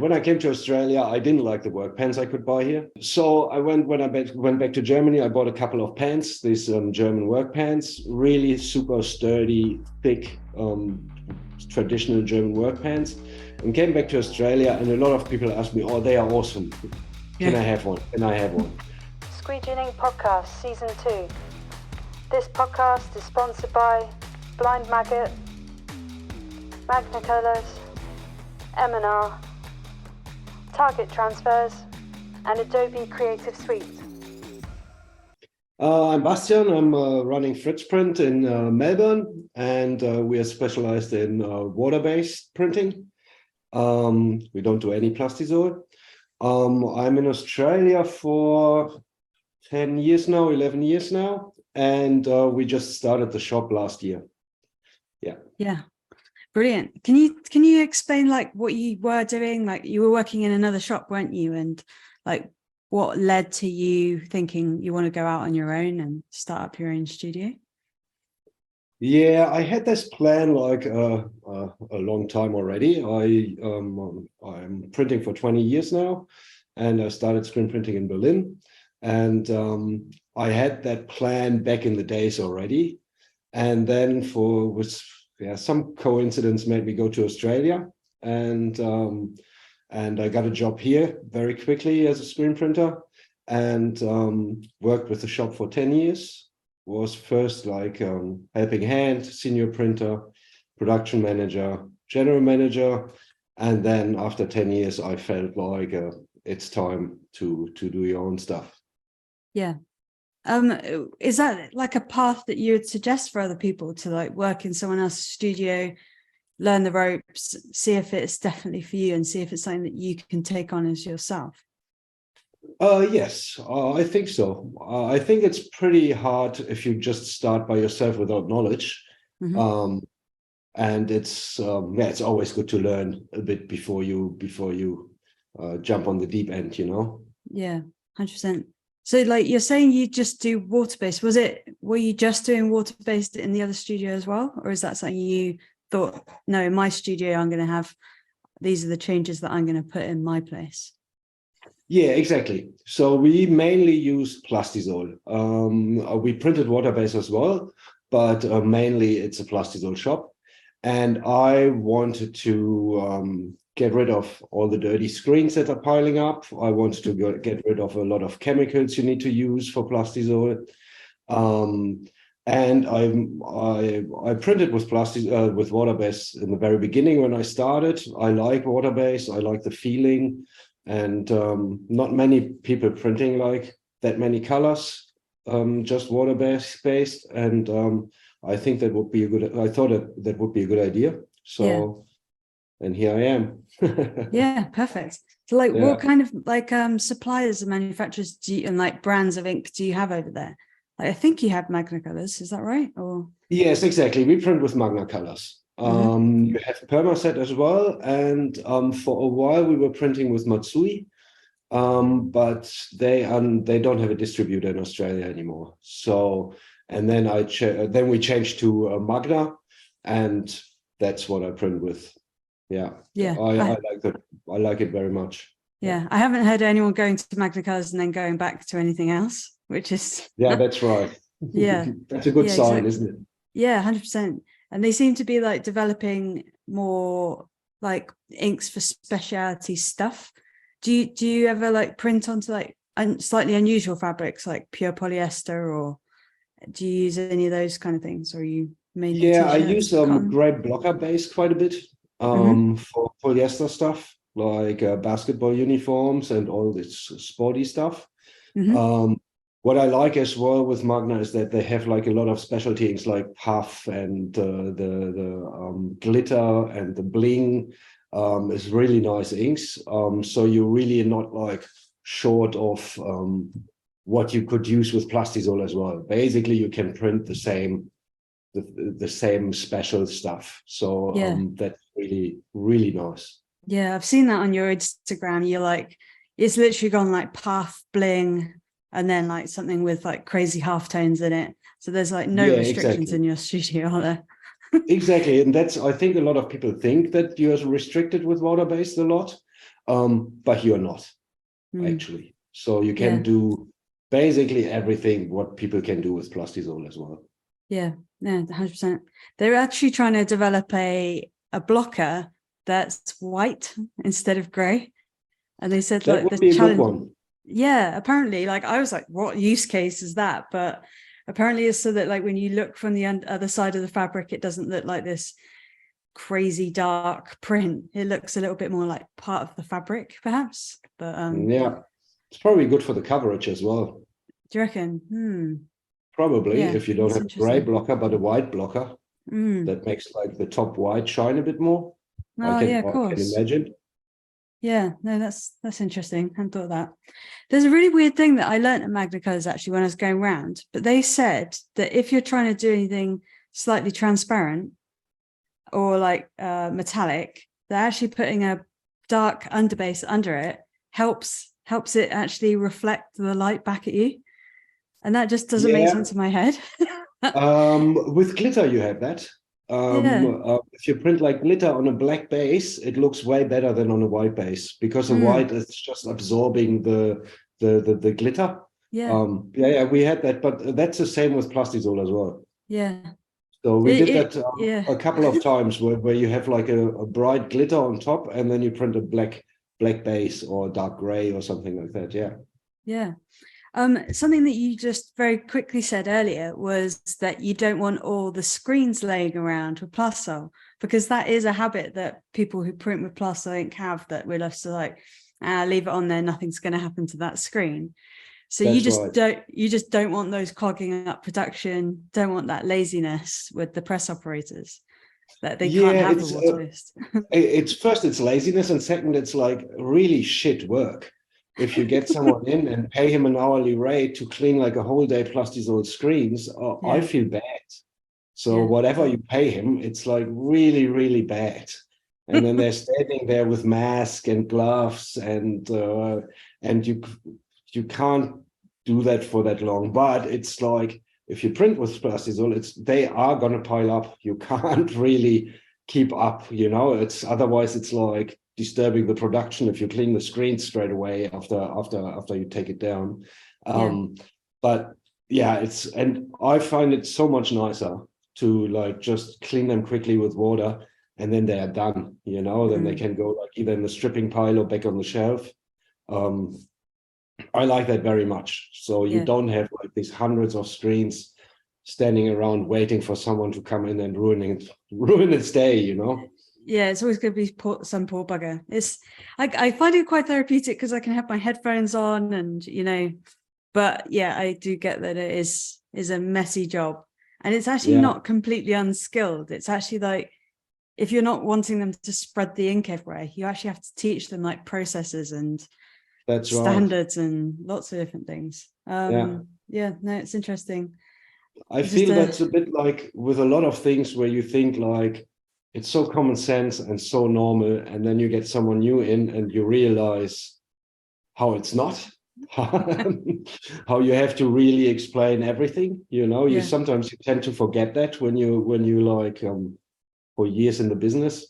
When I came to Australia, I didn't like the work pants I could buy here. So when I went back to Germany, I bought a couple of pants, these German work pants, really super sturdy, thick, traditional German work pants, and came back to Australia. And a lot of people asked me, oh, they are awesome. Can I have one? Can I have one? Squeegee Ink Podcast, Season 2. This podcast is sponsored by Blind Maggot, Magna Colours, M&R, Target Transfers, and Adobe Creative Suite. I'm Bastian. I'm running Fritz Print in Melbourne, and we are specialized in water-based printing. We don't do any plastisol. I'm in Australia for 10 years now, 11 years now, and we just started the shop last year. Yeah. Brilliant. Can you explain like what you were doing? Like you were working in another shop, weren't you? And like what led to you thinking you want to go out on your own and start up your own studio? Yeah, I had this plan like a long time already. I'm printing for 20 years now, and I started screen printing in Berlin. And I had that plan back in the days already. And then some coincidence made me go to Australia, and I got a job here very quickly as a screen printer, and worked with the shop for 10 years. Was first like helping hand, senior printer, production manager, general manager, and then after 10 years, I felt like it's time to do your own stuff. Yeah. Is that like a path that you would suggest for other people to like work in someone else's studio, learn the ropes, see if it's definitely for you and see if it's something that you can take on as yourself? Yes, I think so. I think it's pretty hard if you just start by yourself without knowledge. Mm-hmm. And it's always good to learn a bit before you jump on the deep end, you know? Yeah, 100%. So like you're saying you just do water-based. Were you just doing water-based in the other studio as well? Or is that something you thought, no, in my studio, I'm going to have, these are the changes that I'm going to put in my place? Yeah, exactly. So we mainly use plastisol. We printed water-based as well, but mainly it's a plastisol shop. And I wanted to get rid of all the dirty screens that are piling up. I wanted to get rid of a lot of chemicals you need to use for plastisol. And I printed with with water-based in the very beginning when I started. I like water-based. I like the feeling. And not many people printing like that many colors, just water-based. And I think that would be I thought that would be a good idea. So, yeah. And here I am. Yeah, perfect. So like, what kind of like suppliers and manufacturers and like brands of ink do you have over there? Like, I think you have Magna Colours, is that right? Or yes, exactly. We print with Magna Colours. You have Permaset as well, and for a while we were printing with Matsui, but they don't have a distributor in Australia anymore. So, and then then we changed to Magna, and that's what I print with. Yeah, I like that. I like it very much. Yeah, I haven't heard anyone going to Magna Colours and then going back to anything else, which is that's right. Yeah, that's a good sign, isn't it? Yeah, 100%. And they seem to be like developing more like inks for specialty stuff. Do you ever like print onto like slightly unusual fabrics like pure polyester, or do you use any of those kind of things? Or are you mainly I use grey blocker base quite a bit for polyester stuff like basketball uniforms and all this sporty stuff. What I like as well with Magna is that they have like a lot of specialty inks like puff and the glitter and the bling is really nice inks. So you're really not like short of what you could use with plastisol as well. Basically, you can print the same special stuff. So that's really, really nice. Yeah, I've seen that on your Instagram. You're like, it's literally gone like puff, bling, and then like something with like crazy halftones in it. So there's like no restrictions in your studio, are there? Exactly. And I think a lot of people think that you're restricted with water-based a lot. but you're not actually. So you can do basically everything what people can do with plastisol as well. Yeah, no, 100%. They're actually trying to develop a blocker that's white instead of grey. And they said That like would the be a challenge. good one. Yeah, apparently, like I was like, what use case is that? But apparently it's so that like when you look from the other side of the fabric, it doesn't look like this crazy dark print. It looks a little bit more like part of the fabric, perhaps. But yeah, it's probably good for the coverage as well. do you reckon? Probably, Yeah, if you don't that's have a grey blocker but a white blocker, that makes like the top white shine a bit more. Oh, I of can course. imagine. Yeah, no, that's interesting. I hadn't thought of that. There's a really weird thing that I learned at Magna Colours actually when I was going around, but they said that if you're trying to do anything slightly transparent or like metallic, they're actually putting a dark underbase under it helps it actually reflect the light back at you. And that just doesn't make sense in my head. With glitter, you have that. If you print like glitter on a black base, it looks way better than on a white base because the white is just absorbing the glitter. We had that, but that's the same with plastisol as well. So we did that a couple of times where you have like a bright glitter on top and then you print a black base or dark gray or something like that. Something that you just very quickly said earlier was that you don't want all the screens laying around with plastisol, because that is a habit that people who print with plastisol ink have, that we're left to like, leave it on there, nothing's going to happen to that screen. So you just don't want those clogging up production, don't want that laziness with the press operators, that they can't have a Waterbased. It's laziness, and second, it's like really shit work. If you get someone in and pay him an hourly rate to clean like a whole day plastisol screens, I feel bad. So whatever you pay him, it's like really, really bad. And then they're standing there with mask and gloves, and you can't do that for that long. But it's like if you print with plastisol, they are gonna pile up. You can't really keep up, it's otherwise it's like disturbing the production if you clean the screen straight away after you take it down. But and I find it so much nicer to like just clean them quickly with water and then they are done, then they can go like either in the stripping pile or back on the shelf. I like that very much. So you don't have like these hundreds of screens standing around waiting for someone to come in and ruin its day, it's always going to be some poor bugger. I find it quite therapeutic because I can have my headphones on and but I do get that it is a messy job, and it's actually not completely unskilled. It's actually like, if you're not wanting them to spread the ink everywhere, you actually have to teach them like processes and standards and lots of different things. No, it's interesting. I feel that's a bit like with a lot of things where you think like it's so common sense and so normal, and then you get someone new in and you realize how it's not, how you have to really explain everything. You sometimes tend to forget that when you like for years in the business.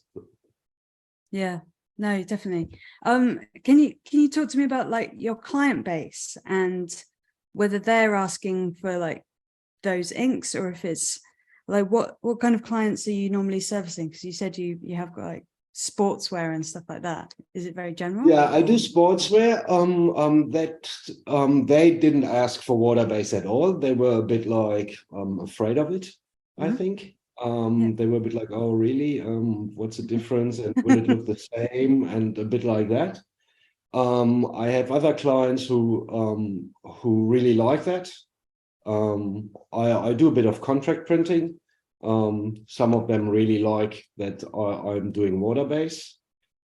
No, definitely. Can you talk to me about like your client base and whether they're asking for like those inks, or if it's like what kind of clients are you normally servicing? Because you said you have got like sportswear and stuff like that. Is it very general? I do sportswear. They didn't ask for Waterbased at all. They were a bit like afraid of it, I think. They were a bit like, oh really, what's the difference, and will it look the same, and a bit like that. I have other clients who really like that. I do a bit of contract printing. Some of them really like that I'm doing Waterbased.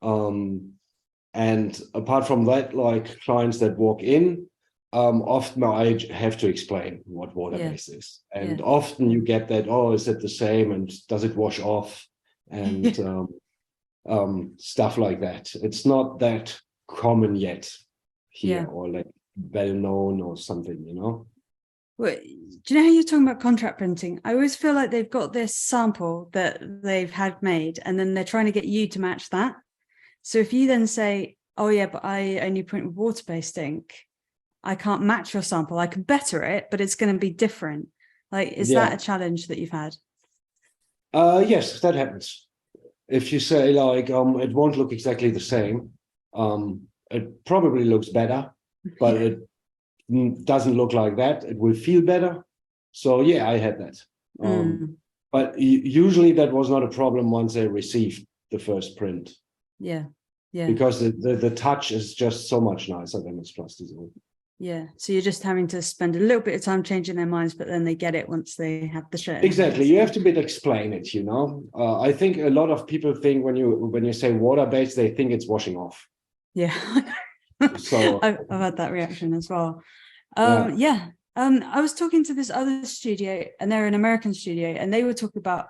And apart from that, like clients that walk in, often I have to explain what Waterbased is. And often you get that, oh, is it the same? And does it wash off? And stuff like that. It's not that common yet here, or like well known or something, Well, do you know how you're talking about contract printing? I always feel like they've got this sample that they've had made, and then they're trying to get you to match that. So if you then say, oh yeah, but I only print with water-based ink. I can't match your sample. I can better it, but it's going to be different. Like, is that a challenge that you've had? Yes, that happens. If you say like, it won't look exactly the same, it probably looks better, but it doesn't look like that. It will feel better. So yeah, I had that. But usually that was not a problem once they received the first print. Yeah. Because the touch is just so much nicer than it's plasticine. Yeah. So you're just having to spend a little bit of time changing their minds, but then they get it once they have the shirt. Exactly. You have to explain it, you know. I think a lot of people think when you say water-based, they think it's washing off. Yeah. So I've had that reaction as well. I was talking to this other studio, and they're an American studio, and they were talking about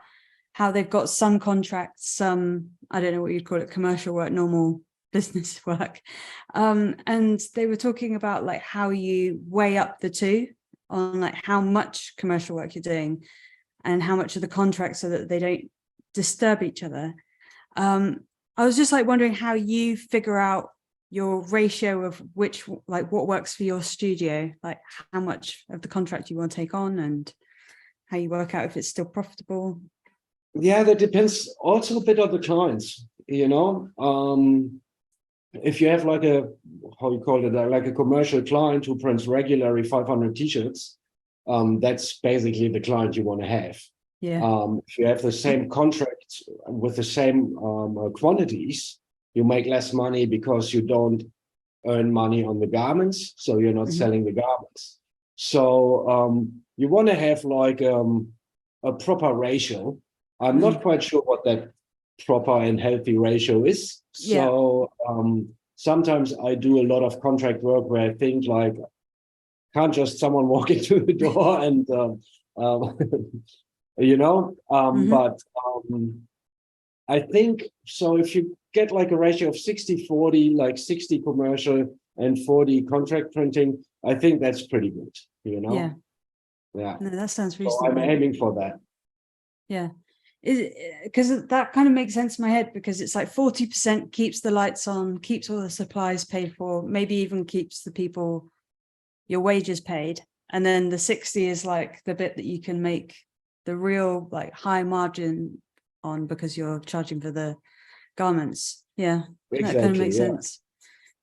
how they've got some contracts, some, I don't know what you'd call it, commercial work, normal business work. And they were talking about like how you weigh up the two on like how much commercial work you're doing and how much of the contracts so that they don't disturb each other. I was just like wondering how you figure out your ratio of which, like what works for your studio, like how much of the contract you want to take on and how you work out if it's still profitable. Yeah, that depends also a bit on the clients, you know. If you have like a, how you call it, like a commercial client who prints regularly 500 t-shirts, that's basically the client you want to have. Yeah. If you have the same contract with the same quantities, you make less money because you don't earn money on the garments, so you're not selling the garments. So you want to have like a proper ratio. I'm not quite sure what that proper and healthy ratio is. So sometimes I do a lot of contract work where I think like, can't just someone walk into the door and, you know, but I think, so if you get like a ratio of 60-40, like 60 commercial and 40 contract printing, I think that's pretty good, you know? Yeah. No, that sounds reasonable. So I'm aiming for that. Yeah. Because that kind of makes sense in my head, because it's like 40% keeps the lights on, keeps all the supplies paid for, maybe even keeps the people, your wages paid. And then the 60 is like the bit that you can make the real like high margin on because you're charging for the garments. Yeah, exactly, that kind of makes sense.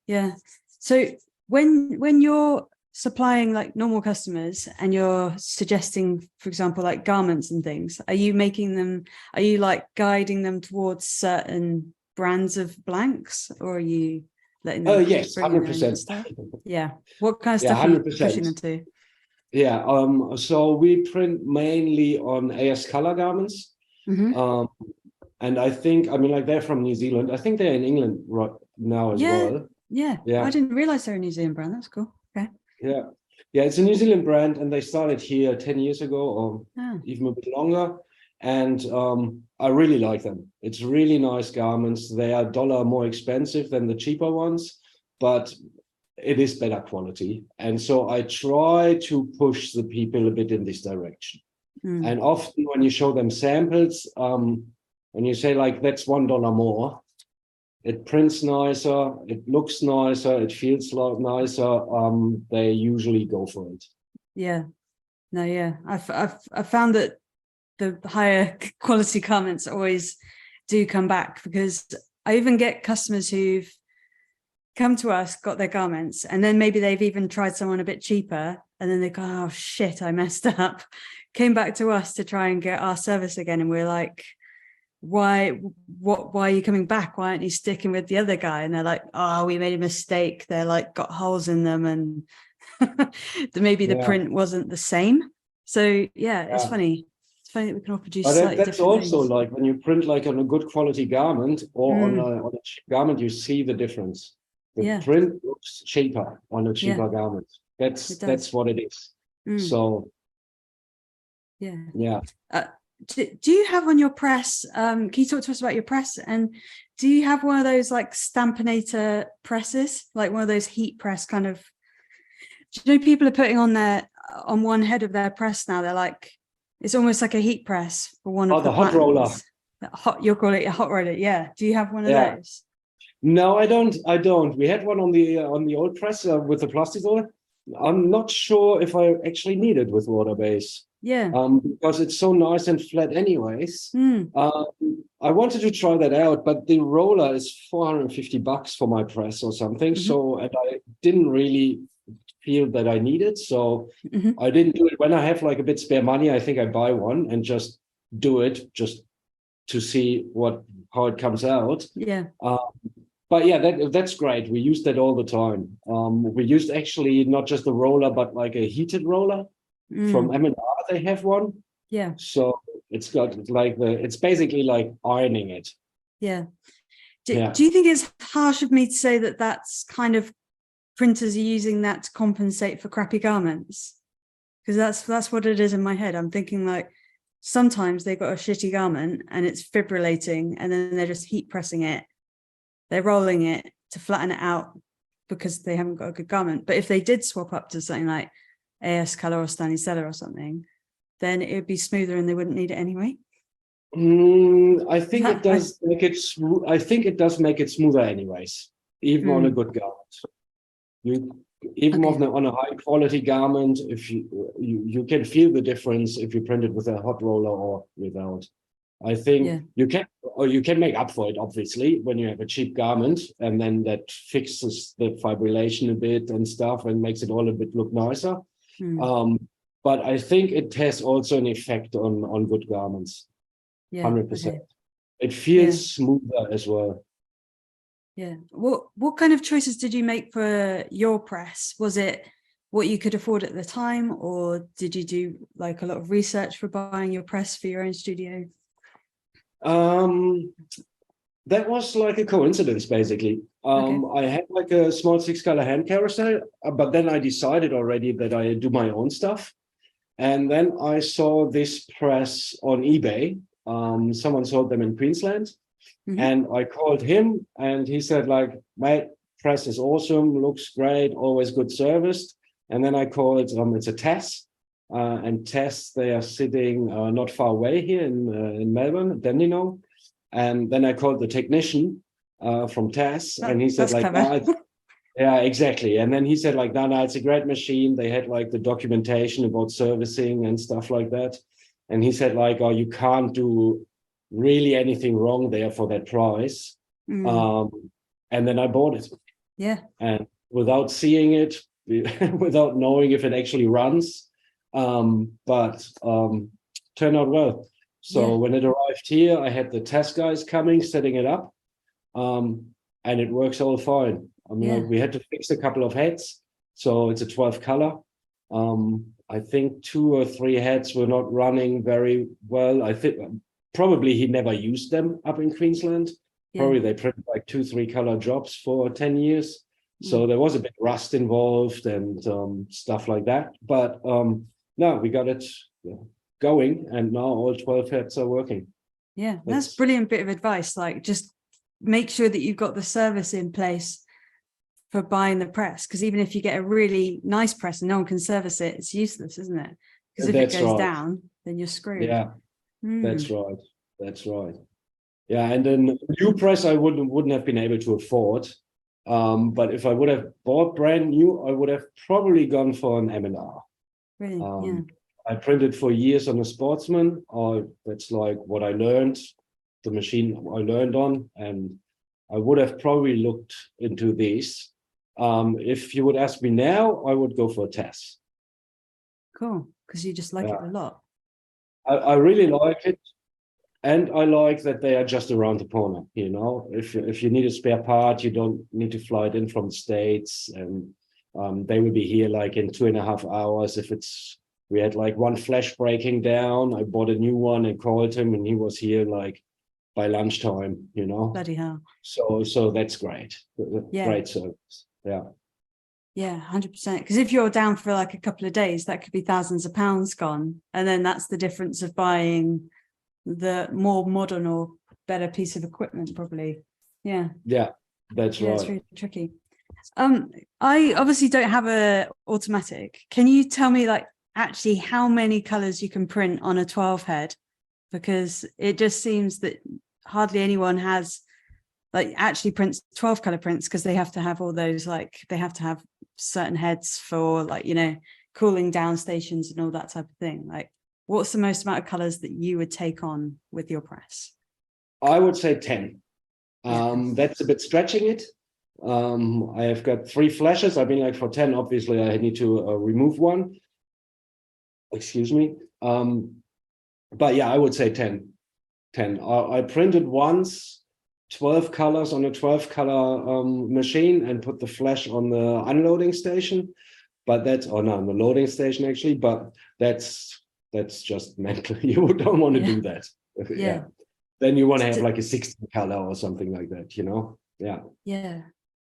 Yeah. So when you're supplying like normal customers and you're suggesting, for example, like garments and things, are you like guiding them towards certain brands of blanks, or are you letting them yes, 100%. Yeah. What kind of stuff are you pushing them to? Yeah, so we print mainly on AS color garments. And I think, I mean, like they're from New Zealand. I think they're in England right now as well. Yeah. I didn't realize they're a New Zealand brand. That's cool. Okay. Yeah, it's a New Zealand brand, and they started here 10 years ago, or even a bit longer. And I really like them. It's really nice garments. They are $1 more expensive than the cheaper ones, but it is better quality. And so I try to push the people a bit in this direction. And often when you show them samples, when you say like, that's $1 more, it prints nicer, it looks nicer, it feels nicer, they usually go for it. Yeah. No, yeah. I've found that the higher quality garments always do come back, because I even get customers who've come to us, got their garments, and then maybe they've even tried someone a bit cheaper, and then they go, oh shit, I messed up. Came back to us to try and get our service again, and we're like, why are you coming back? Why aren't you sticking with the other guy? And they're like, oh, we made a mistake. They're like got holes in them, and maybe the print wasn't the same. So it's funny. It's funny that we can all produce slightly that's different also things. like when you print like on a good quality garment or on a cheap garment, you see the difference. The print looks cheaper on a cheaper garment. That's what it is. So do you have on your press, can you talk to us about your press, and do you have one of those like Stampinator presses, like one of those heat press kind of, do you know people are putting on one head of their press now, they're like, it's almost like a heat press for one of the hot roller. You'll call it a hot roller. Yeah. Do you have one of those? No, I don't. We had one on the old press with the plastisol. I'm not sure if I actually need it with Waterbased. Yeah. Because it's so nice and flat anyways. Mm. I wanted to try that out, but the roller is $450 for my press or something. So, and I didn't really feel that I need it. So I didn't do it. When I have like a bit spare money, I think I buy one and just do it just to see how it comes out. Yeah. But yeah, that's great. We use that all the time. We used actually not just a roller, but like a heated roller from M&R. They have one. Yeah. So it's got like it's basically like ironing it. Yeah. Do you think it's harsh of me to say that that's kind of printers are using that to compensate for crappy garments? Because that's what it is in my head. I'm thinking like sometimes they've got a shitty garment and it's fibrillating, and then they're just heat pressing it. They're rolling it to flatten it out because they haven't got a good garment. But if they did swap up to something like AS Colour or Stanley Seller or something, then it would be smoother and they wouldn't need it anyway. I think it does make it smooth. I think it does make it smoother anyways, even on a good garment. On a high quality garment, if you can feel the difference if you print it with a hot roller or without. I think you can make up for it, obviously, when you have a cheap garment, and then that fixes the fibrillation a bit and stuff and makes it all a bit look nicer. But I think it has also an effect on good garments. 100%. Okay. It feels smoother as well. Yeah. What kind of choices did you make for your press? Was it what you could afford at the time, or did you do like a lot of research for buying your press for your own studio? That was like a coincidence, basically. I had like a small 6-color hand carousel, but then I decided already that I do my own stuff. And then I saw this press on eBay. Someone sold them in Queensland. And I called him and he said like, my press is awesome, looks great, always good serviced. And then I called, it's a Tess. And Tess, they are sitting not far away here in Melbourne, Dandenong. And then I called the technician from Tess, and he said like, yeah, exactly. And then he said like, no, it's a great machine. They had like the documentation about servicing and stuff like that. And he said like, oh, you can't do really anything wrong there for that price. And then I bought it. Yeah. And without seeing it, without knowing if it actually runs, but turned out well. So when it arrived here, I had the test guys coming, setting it up, and it works all fine. I mean, like, we had to fix a couple of heads. So it's a 12 color. I think 2 or 3 heads were not running very well. I think probably he never used them up in Queensland. Probably they printed like 2-3 color jobs for 10 years. So there was a bit rust involved and stuff like that. But no, we got it going, and now all 12 heads are working. Yeah, that's brilliant bit of advice. Like, just make sure that you've got the service in place for buying the press, because even if you get a really nice press and no one can service it, it's useless, isn't it? Because if it goes down, then you're screwed. Yeah, that's right. Yeah, and then new press I wouldn't have been able to afford. But if I would have bought brand new, I would have probably gone for an M&R. Really? I printed for years on a Sportsman. That's like what I learned, the machine I learned on, and I would have probably looked into these. If you would ask me now, I would go for a Tess. Cool, because you just like it a lot. I really like it. And I like that they are just around the corner, you know. If you need a spare part, you don't need to fly it in from the States, and they will be here like in 2.5 hours. We had like one flash breaking down, I bought a new one and called him, and he was here like by lunchtime, you know. Bloody hell. So that's great. Great service. Yeah. Yeah, 100%. Because if you're down for like a couple of days, that could be thousands of pounds gone. And then that's the difference of buying the more modern or better piece of equipment, probably. Yeah, that's right. It's really tricky. I obviously don't have a automatic. Can you tell me like actually how many colors you can print on a 12 head? Because it just seems that hardly anyone has like actually prints 12 color prints, because they have to have all those, like they have to have certain heads for, like, you know, cooling down stations and all that type of thing. Like, what's the most amount of colors that you would take on with your press? I would say 10. That's a bit stretching it. I have got 3 flashes. I mean, like for 10, obviously I need to remove one. Excuse me. But yeah, I would say 10. I printed once 12 colors on a 12 color machine and put the flash on the unloading station. But that's, or no, on the loading station actually, but that's just mental. You don't want to do that. Yeah. Then you want to have like a 16 color or something like that, you know? Yeah. Yeah.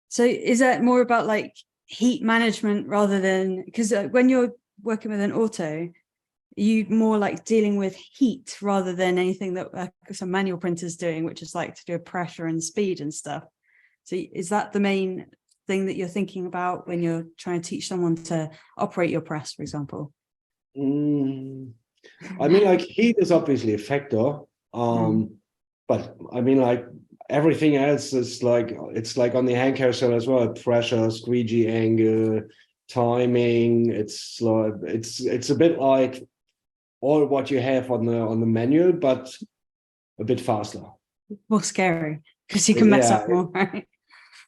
So is that more about like heat management rather than, because when you're working with an auto, you more like dealing with heat rather than anything that some manual printers doing, which is like to do with pressure and speed and stuff. So is that the main thing that you're thinking about when you're trying to teach someone to operate your press, for example? I mean, like heat is obviously a factor. But I mean, like everything else is like, it's like on the hand carousel as well, pressure, squeegee angle, timing. It's like, it's a bit like all what you have on the manual, but a bit faster. More scary because you can mess up more, right?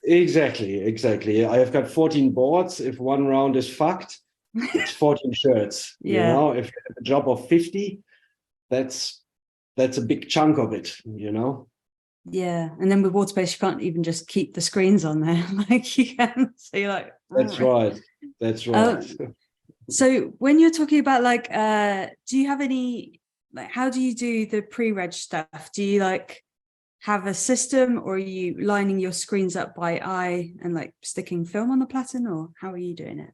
Exactly. I have got 14 boards. If one round is fucked, it's 14 shirts. Yeah. You know, if you have a job of 50, that's a big chunk of it, you know? Yeah. And then with Waterbased, you can't even just keep the screens on there like you can. So you're like, That's right. So when you're talking about like, do you have any, like, how do you do the pre-reg stuff? Do you like have a system, or are you lining your screens up by eye and like sticking film on the platen, or how are you doing it?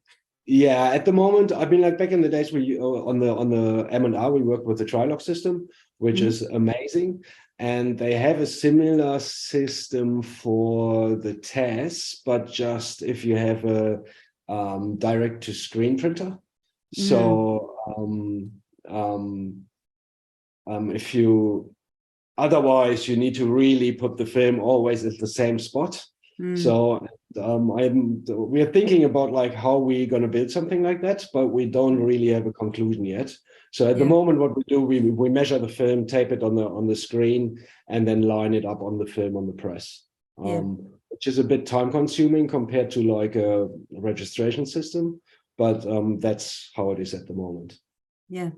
Yeah, at the moment, I mean, like back in the days, we on the M&R, we worked with the Trilog system, which is amazing. And they have a similar system for the TES, but just if you have a direct to screen printer. So if you, otherwise you need to really put the film always at the same spot. So we are thinking about like how we're going to build something like that, but we don't really have a conclusion yet. So at the moment, what we do, we measure the film, tape it on the screen, and then line it up on the film on the press, which is a bit time consuming compared to like a registration system. But that's how it is at the moment. Yeah.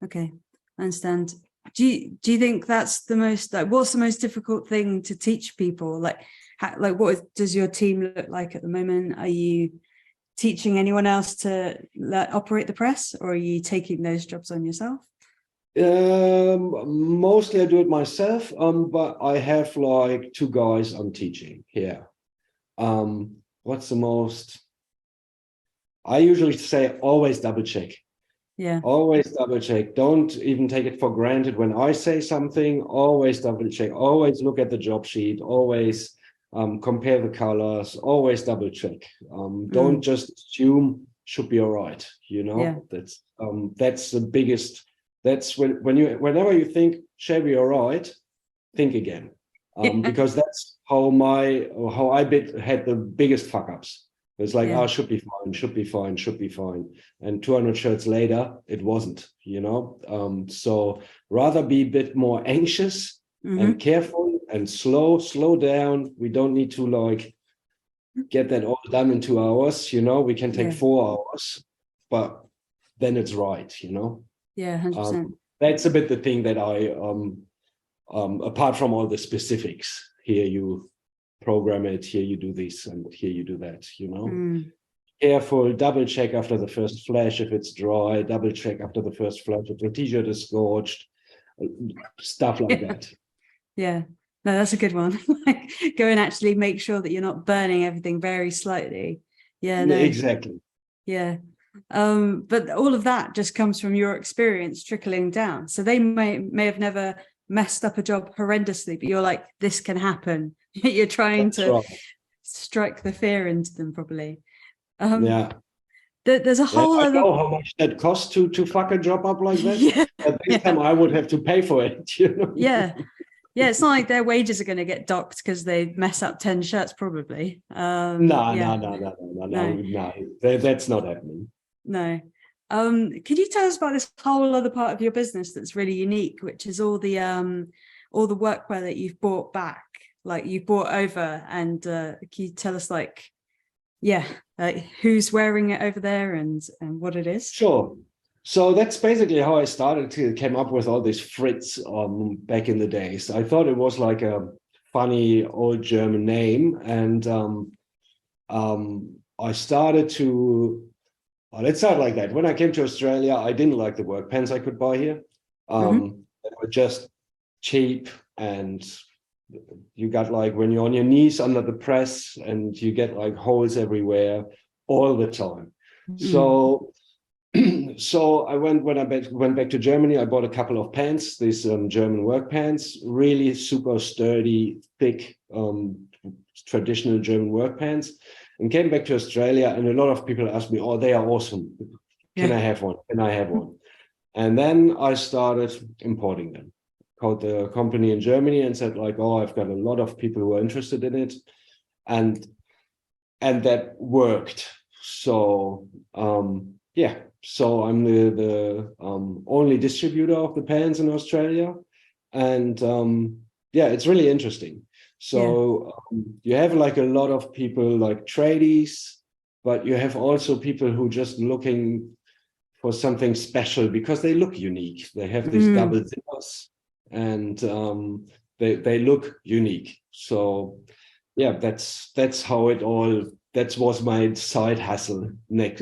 Okay. I understand. Do you think that's the most, like, what's the most difficult thing to teach people? Like what does your team look like at the moment? Are you teaching anyone else to operate the press, or are you taking those jobs on yourself? Mostly I do it myself, but I have like 2 guys I'm teaching here. What's the most? I usually say always double check. Yeah. Always double check. Don't even take it for granted when I say something. Always double check. Always look at the job sheet. Always compare the colors. Always double check. Don't just assume should be all right. You know, that's the biggest. That's whenever you think shall be all right, think again, because that's how I had the biggest fuck ups. It's like, should be fine. And 200 shirts later, it wasn't, you know? So rather be a bit more anxious and careful and slow down. We don't need to like get that all done in 2 hours, you know? We can take 4 hours, but then it's right, you know? Yeah, 100%. That's a bit the thing that I, apart from all the specifics, here you program it, here you do this, and here you do that, you know. Careful, double check after the first flash if it's dry, double check after the first flash if the t-shirt is scorched, stuff like that. Yeah, no, that's a good one. Like, go and actually make sure that you're not burning everything very slightly. Yeah, no. Exactly. Yeah. But all of that just comes from your experience trickling down. So they may have never messed up a job horrendously, but you're like, this can happen. You're trying to strike the fear into them, probably. There's a whole other. I know how much that costs to fuck a job up like that. At this time, I would have to pay for it. You know? Yeah, Yeah, it's not like their wages are going to get docked because they mess up 10 shirts, probably. No. That's not happening. No. Could you tell us about this whole other part of your business that's really unique, which is all the workwear that you've brought back, like you brought over, and can you tell us like who's wearing it over there and what it is? Sure. So that's basically how I came up with all this Fritz back in the days. I thought it was like a funny old German name, and I started to, let's start like that. When I came to Australia, I didn't like the work pants I could buy here. They were just cheap, and you got like when you're on your knees under the press and you get like holes everywhere all the time. So I when I went back to Germany, I bought a couple of pants, these German work pants, really super sturdy, thick, traditional German work pants, and came back to Australia. And a lot of people asked me, "Oh, they are awesome. Can I have one? Can I have one?" And then I started importing them. Called the company in Germany and said like, "Oh, I've got a lot of people who are interested in it," and that worked. So so I'm the only distributor of the pants in Australia, and it's really interesting. So you have like a lot of people like tradies, but you have also people who just looking for something special because they look unique. They have these double zippers, and they look unique. So that's how it all. That was my side hustle next.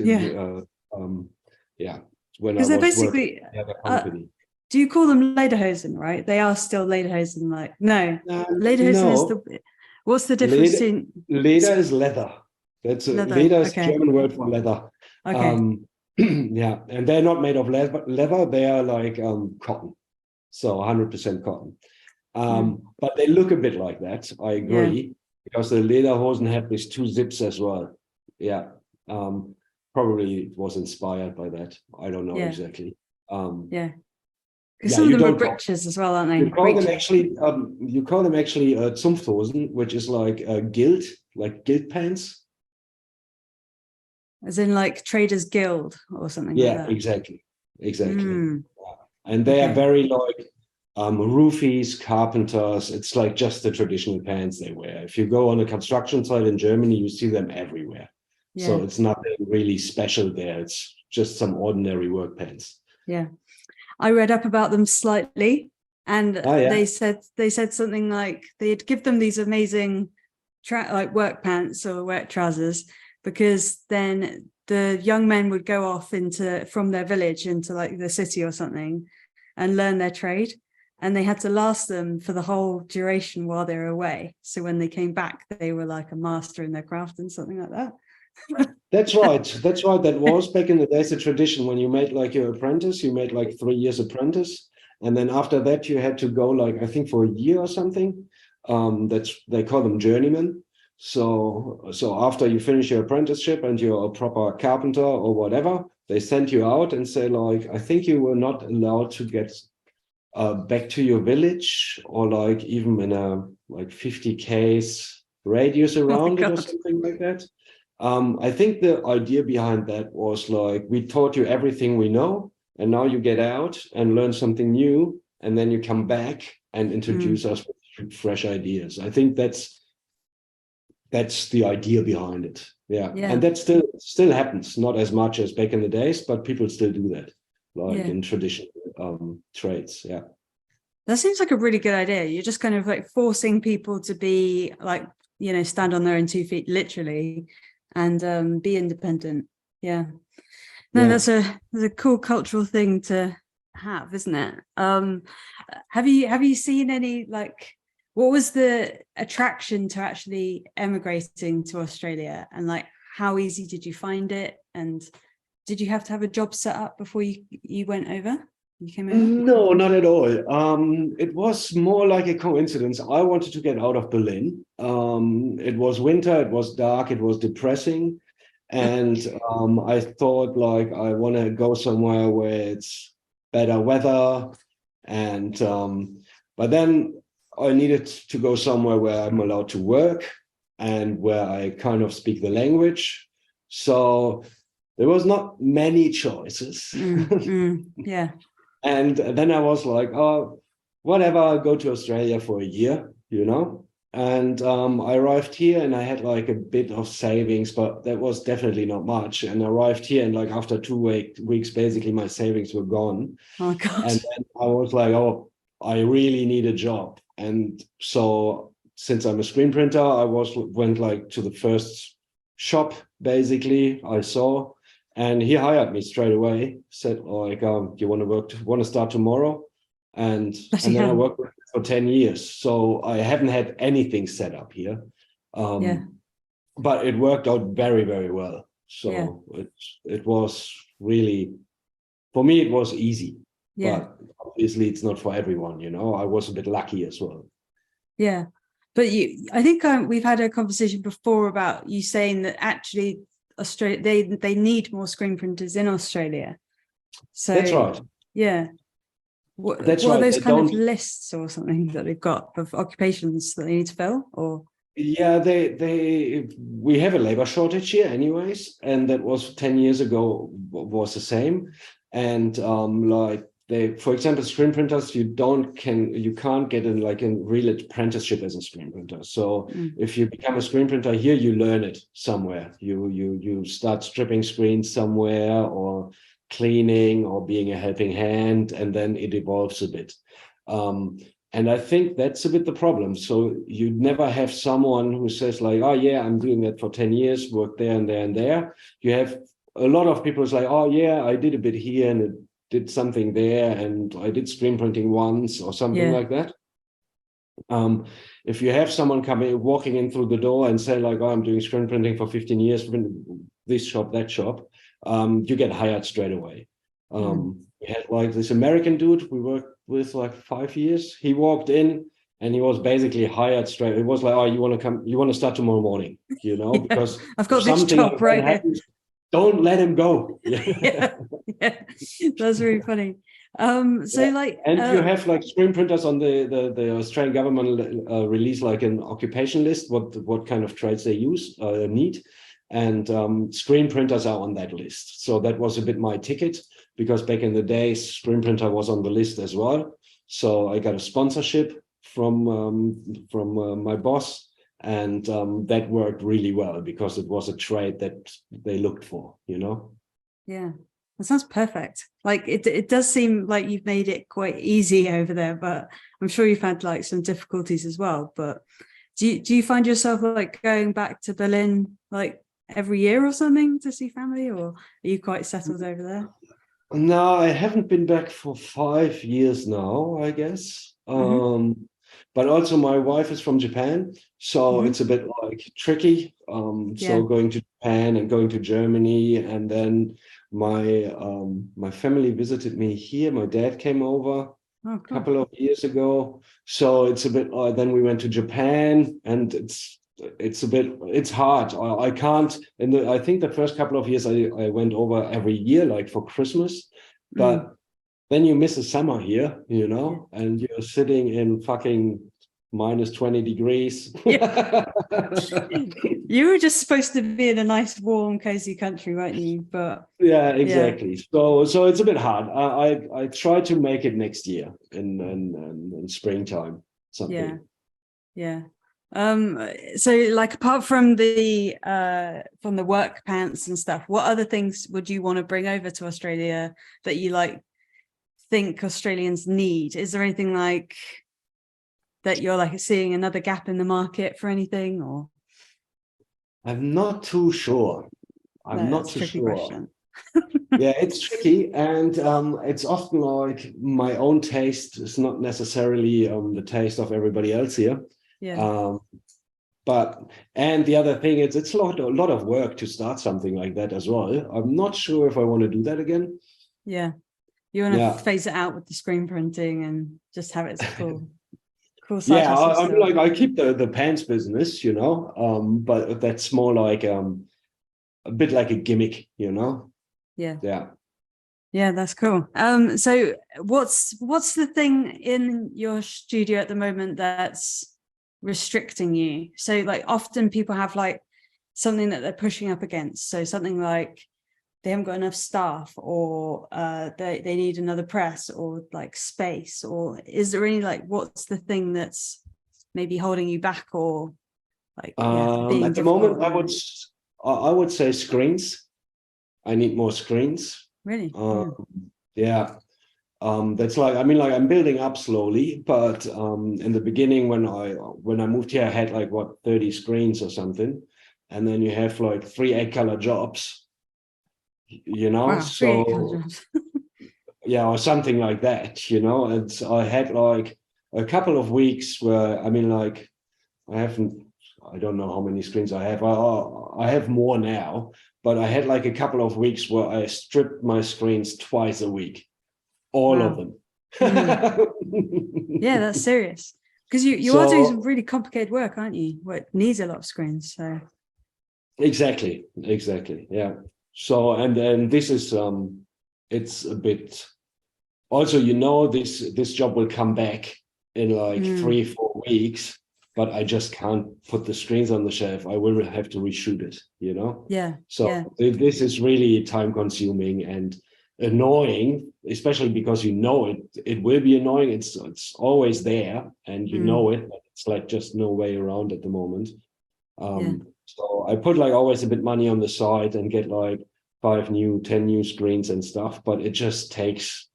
When I was basically working at the company. Do you call them lederhosen, right? They are still lederhosen, like lederhosen is the. What's the difference between leder is leather? Leather is a German word for leather. Okay. And they're not made of leather. They are like cotton, so 100% cotton. But they look a bit like that. I agree, because the lederhosen have these two zips as well. Probably it was inspired by that. I don't know exactly. Because some of them are breeches as well, aren't they? You call them actually Zunfthosen, which is like guild pants. As in like Traders Guild or something like that. Exactly. And they are very like roofies, carpenters. It's like just the traditional pants they wear. If you go on a construction site in Germany, you see them everywhere. So it's nothing really special there. It's just some ordinary work pants. I read up about them slightly, and they said something like they'd give them these amazing like work pants or work trousers, because then the young men would go off from their village into like the city or something and learn their trade, and they had to last them for the whole duration while they were away. So when they came back, they were like a master in their craft and something like that. That's right. That was back in the days a tradition. When you made like your apprentice, you made like 3 years apprentice, and then after that you had to go like I think for a year or something. They call them journeymen. So after you finish your apprenticeship and you're a proper carpenter or whatever, they send you out and say like, I think you were not allowed to get back to your village, or like even in a like 50 k's radius around it or something like that. I think the idea behind that was like, we taught you everything we know, and now you get out and learn something new, and then you come back and introduce us with fresh ideas. I think that's the idea behind it. And that still happens, not as much as back in the days, but people still do that, like in traditional trades. That seems like a really good idea. You're just kind of like forcing people to be like, stand on their own 2 feet, literally, and be independent. That's a cool cultural thing to have, isn't it? Have you seen any, like, what was the attraction to actually emigrating to Australia, and like how easy did you find it, and did you have to have a job set up before you went over? You came over? No, not at all. It was more like a coincidence. I wanted to get out of Berlin. It was winter, it was dark, it was depressing. And I thought like, I want to go somewhere where it's better weather. And but then I needed to go somewhere where I'm allowed to work and where I kind of speak the language. So there was not many choices. Yeah. And then I was like, oh, whatever, I'll go to Australia for a year, And I arrived here and I had like a bit of savings, but that was definitely not much. And I arrived here and like after 2 weeks, basically my savings were gone. Oh God. And then I was like, oh, I really need a job. And so since I'm a screen printer, I went like to the first shop basically I saw, and he hired me straight away. Said like, do you want to start tomorrow? And then I worked with him for 10 years. So I haven't had anything set up here. But it worked out very, very well. So it was really, for me, it was easy. Yeah. But obviously it's not for everyone, I was a bit lucky as well. Yeah. But I think we've had a conversation before about you saying that actually Australia, they need more screen printers in Australia. So that's right. Yeah. What That's are right. those kind of lists or something that they've got of occupations that they need to fill? Or yeah, we have a labor shortage here anyways, and that was 10 years ago was the same. And for example, screen printers, you can't get in like a real apprenticeship as a screen printer. So if you become a screen printer here, you learn it somewhere. You start stripping screens somewhere or cleaning or being a helping hand, and then it evolves a bit. And I think that's a bit the problem. So you never have someone who says like, oh yeah, I'm doing that for 10 years, work there and there and there. You have a lot of people who say, oh yeah, I did a bit here and it did something there, and I did screen printing once or something like that. If you have someone walking in through the door and say like, oh, I'm doing screen printing for 15 years, this shop, that shop, you get hired straight away. We had like this American dude we worked with like 5 years. He walked in and he was basically hired straight. It was like, oh, you want to start tomorrow morning, because I've got this job right here. Don't let him go. Yeah. That's really funny. And you have like screen printers on the Australian government release like an occupation list, what kind of trades they need, and screen printers are on that list. So that was a bit my ticket, because back in the day, screen printer was on the list as well. So I got a sponsorship from my boss. And that worked really well because it was a trade that they looked for, Yeah, that sounds perfect. Like it does seem like you've made it quite easy over there, but I'm sure you've had like some difficulties as well. But do you find yourself like going back to Berlin like every year or something to see family, or are you quite settled over there? No, I haven't been back for 5 years now, I guess. But also my wife is from Japan, so it's a bit like tricky. So going to Japan and going to Germany, and then my family visited me here. My dad came over a couple of years ago, so it's a bit. Then we went to Japan, and it's hard. I can't. I think the first couple of years I went over every year, like for Christmas, but. Then you miss a summer here, and you're sitting in fucking minus 20 degrees. Yeah. You were just supposed to be in a nice, warm, cozy country, weren't you? But yeah, exactly. So it's a bit hard. I try to make it next year in springtime. Something. Yeah. So like apart from the work pants and stuff, what other things would you want to bring over to Australia that you think Australians need? Is there anything like that you're like seeing another gap in the market for anything, or? I'm not too sure. I'm not too sure. Question. Yeah, it's tricky, and it's often like my own taste is not necessarily the taste of everybody else here. Yeah. And the other thing is it's a lot of work to start something like that as well. I'm not sure if I want to do that again. Yeah. You want to phase it out with the screen printing and just have it as cool side hustle. I'm like, I keep the pants business, but that's more like a bit like a gimmick, Yeah. Yeah, that's cool. So what's the thing in your studio at the moment that's restricting you? So like often people have like something that they're pushing up against. So something like they haven't got enough staff, or they need another press, or like space, or is there any like what's the thing that's maybe holding you back, or like being At the moment, I would say screens. I need more screens. Really? Yeah. That's like, I mean, like I'm building up slowly, but in the beginning when I moved here, I had like 30 screens or something, and then you have like 3 8-color jobs, you know. Wow, so yeah, or something like that, you know. And I had like a couple of weeks where, I mean, like I don't know how many screens I have. I have more now, but I had like a couple of weeks where I stripped my screens twice a week, all of them. Yeah, that's serious, because you are doing some really complicated work, aren't you? Where it needs a lot of screens. So exactly, yeah. So and then this is it's a bit. Also, you know, this job will come back in like 3-4 weeks. But I just can't put the screens on the shelf. I will have to reshoot it, you know? Yeah. So this is really time consuming and annoying, especially because you know it will be annoying. It's always there and you know it, but it's like just no way around at the moment. So I put like always a bit money on the side and get like 10 new screens and stuff, but it just takes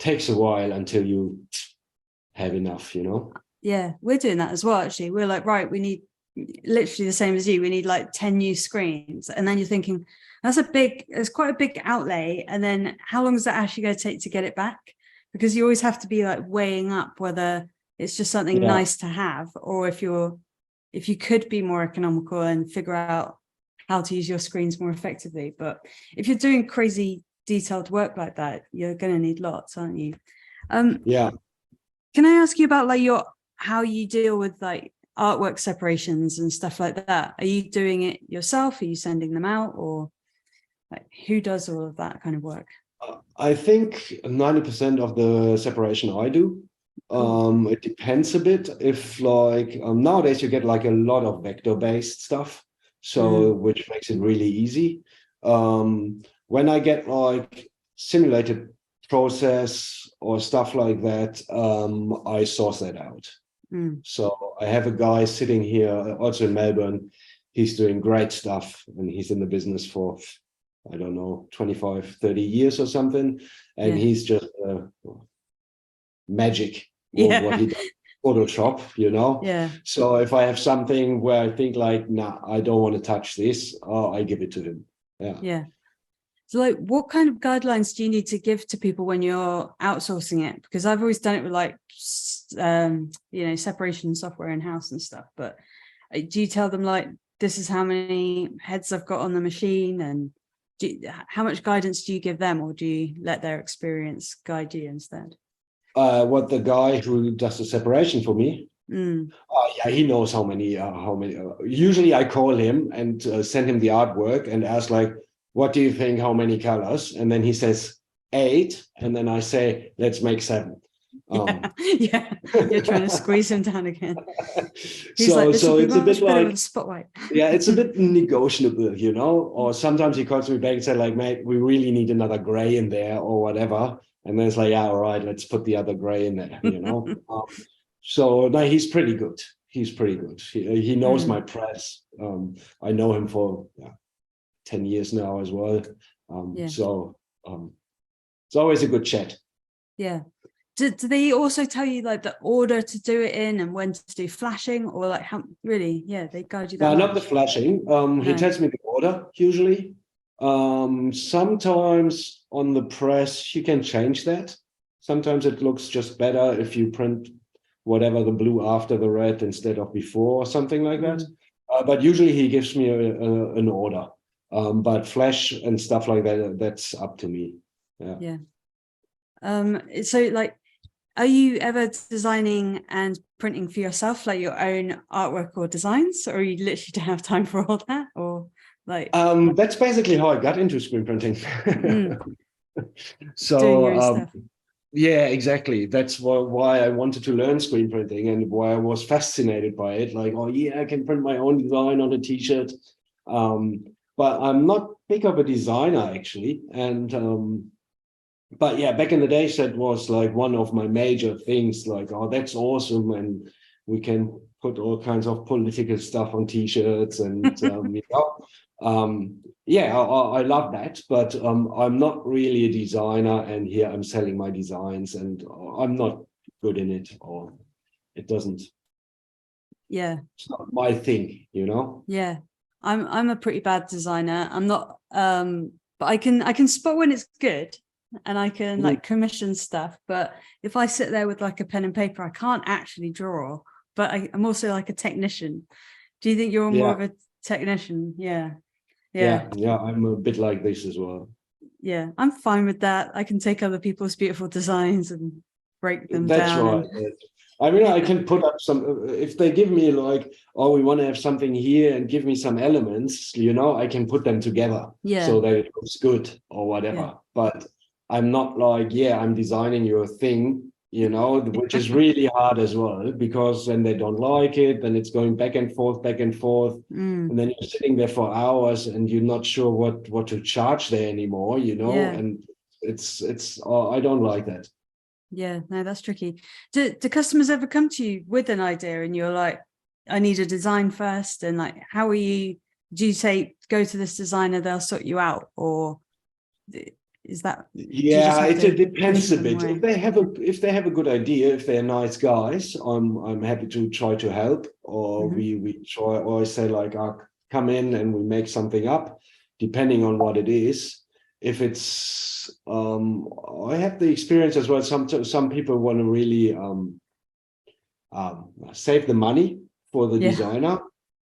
a while until you have enough, you know? Yeah, we're doing that as well, actually. We're like, right, we need literally the same as you. We need like 10 new screens. And then you're thinking, it's quite a big outlay. And then how long is that actually going to take to get it back? Because you always have to be like weighing up whether it's just something nice to have, or if you could be more economical and figure out how to use your screens more effectively. But if you're doing crazy detailed work like that, you're going to need lots, aren't you? Yeah. Can I ask you about like how you deal with like artwork separations and stuff like that? Are you doing it yourself? Are you sending them out, or like who does all of that kind of work? I think 90% of the separation I do. It depends a bit. If like nowadays you get like a lot of vector-based stuff, so which makes it really easy. When I get like simulated process or stuff like that, I source that out. So I have a guy sitting here also in Melbourne. He's doing great stuff and he's in the business for, I don't know, 25, 30 years or something. And he's just magic what he does. Photoshop, you know. So if I have something where I think like, nah, I don't want to touch this, I give it to him. So like what kind of guidelines do you need to give to people when you're outsourcing it? Because I've always done it with like separation software in-house and stuff, but do you tell them like this is how many heads I've got on the machine, and how much guidance do you give them, or do you let their experience guide you instead? What the guy who does the separation for me, he knows how many. Usually I call him and send him the artwork and ask like, what do you think, how many colors? And then he says 8, and then I say, let's make 7. You're trying to squeeze him down again. He's so it's a bit like spotlight. It's a bit negotiable, you know. Or sometimes he calls me back and said like, mate, we really need another gray in there or whatever. And then it's like, yeah, all right, let's put the other gray in there, you know. So no, he's pretty good. He knows my press. I know him for 10 years now as well. So it's always a good chat. Do they also tell you like the order to do it in and when to do flashing, or like how really they guide you that? No, not the flashing. He tells me the order usually. Sometimes on the press you can change that. Sometimes it looks just better if you print whatever the blue after the red instead of before or something like that. But usually he gives me an order. But flash and stuff like that, that's up to me. So like, are you ever designing and printing for yourself, like your own artwork or designs, or you literally don't have time for all that? Or like that's basically how I got into screen printing. Doing your So own stuff. yeah, exactly. That's why I wanted to learn screen printing and why I was fascinated by it. Like, oh yeah, I can print my own design on a t-shirt. But I'm not big of a designer actually. And but yeah, back in the days, that was like one of my major things. Like, oh, that's awesome, and we can put all kinds of political stuff on t-shirts, and yeah, I love that. But I'm not really a designer, and here I'm selling my designs, and I'm not good in it, or it doesn't. Yeah. It's not my thing, you know. Yeah. I'm a pretty bad designer. I'm not but I can spot when it's good, and I can like commission stuff. But if I sit there with like a pen and paper, I can't actually draw. But I'm also like a technician. Do you think you're more of a technician? Yeah. Yeah, I'm a bit like this as well. Yeah, I'm fine with that. I can take other people's beautiful designs and break them That's down. right. I mean, I can put up some, if they give me like, oh, we want to have something here and give me some elements, you know, I can put them together so that it looks good or whatever. Yeah. But I'm not like, yeah, I'm designing your thing, you know, which is really hard as well, because then they don't like it, then it's going back and forth, and then you're sitting there for hours and you're not sure what to charge there anymore, you know, and it's I don't like that. Yeah, no, that's tricky. Do customers ever come to you with an idea and you're like, I need a design first? And like, how are you, do you say, go to this designer, they'll sort you out? Or is that? Yeah, it depends a bit. If they have a good idea, if they're nice guys, I'm happy to try to help. Or we try, or I say like, come in and we make something up, depending on what it is. If it's, I have the experience as well. Some people want to really save the money for the designer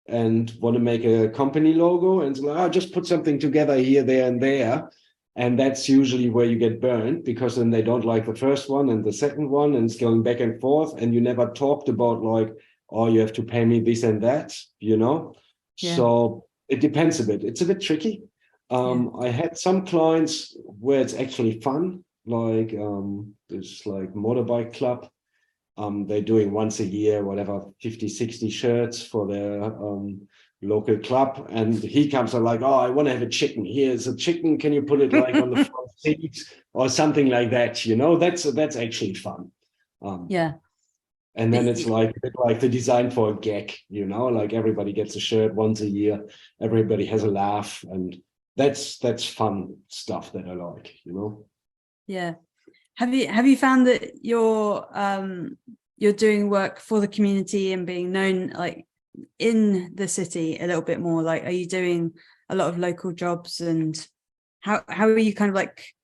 and want to make a company logo, and so, I'll just put something together here, there, and there. And that's usually where you get burned, because then they don't like the first one and the second one, and it's going back and forth. And you never talked about like, oh, you have to pay me this and that, you know? Yeah. So it depends a bit. It's a bit tricky. I had some clients where it's actually fun, like this like motorbike club. They're doing once a year, whatever, 50, 60 shirts for their local club. And he comes and like, oh, I want to have a chicken. Here's a chicken. Can you put it like on the front seat or something like that? You know, that's actually fun. And then it's like a bit like the design for a gag, you know, like everybody gets a shirt once a year. Everybody has a laugh, and that's fun stuff that I like, you know. Yeah. Have you found that you're doing work for the community and being known like in the city a little bit more? Like, are you doing a lot of local jobs, and how are you kind of like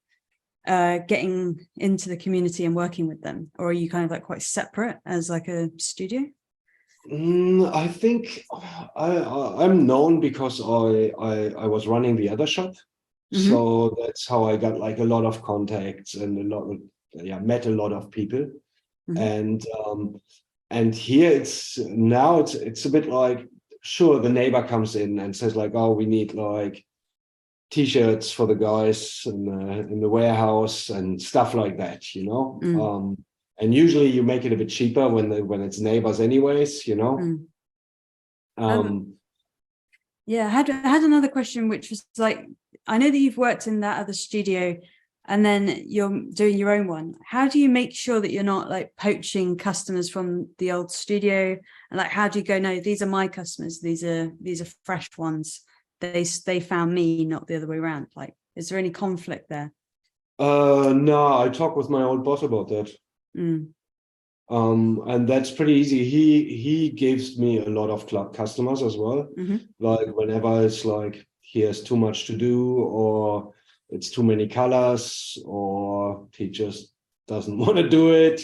getting into the community and working with them? Or are you kind of like quite separate as like a studio? I think I'm known because I was running the other shop. So that's how I got like a lot of contacts and met a lot of people. And here it's a bit like, sure, the neighbor comes in and says like, oh, we need like t-shirts for the guys in the warehouse and stuff like that, you know. And usually you make it a bit cheaper when it's neighbors anyways, you know. I had another question, which was like, I know that you've worked in that other studio and then you're doing your own one. How do you make sure that you're not like poaching customers from the old studio? And like, how do you go, no, these are my customers, these are fresh ones, they found me, not the other way around? Like, is there any conflict there? No, I talked with my old boss about that. And that's pretty easy. He gives me a lot of club customers as well. Like whenever it's like he has too much to do, or it's too many colors, or he just doesn't want to do it,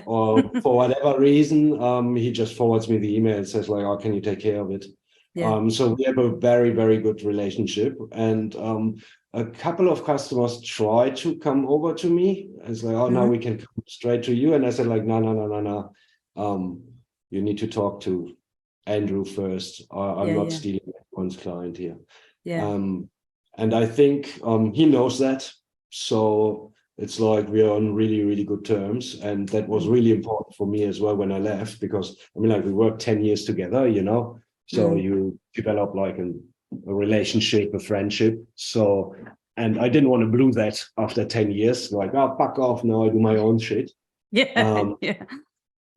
or for whatever reason, he just forwards me the email and says like, oh, can you take care of it? So we have a very, very good relationship. And a couple of customers try to come over to me. It's like, oh, now we can come straight to you. And I said like, no. You need to talk to Andrew first. I'm not stealing anyone's client here. And I think he knows that. So it's like we are on really, really good terms. And that was really important for me as well when I left, because I mean, like we worked 10 years together, you know, so you develop like a relationship, a friendship. So, and I didn't want to blow that after 10 years, like, oh, fuck off, now I do my own shit. Yeah.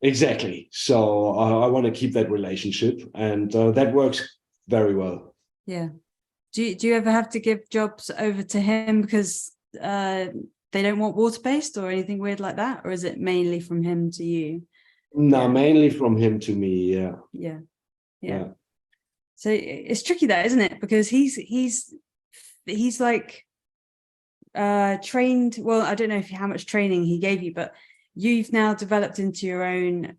Exactly. So I want to keep that relationship, and that works very well. Yeah. Do you ever have to give jobs over to him because they don't want water-based or anything weird like that? Or is it mainly from him to you? No, mainly from him to me. Yeah. So it's tricky that, isn't it? Because he's like trained. Well, I don't know how much training he gave you, but you've now developed into your own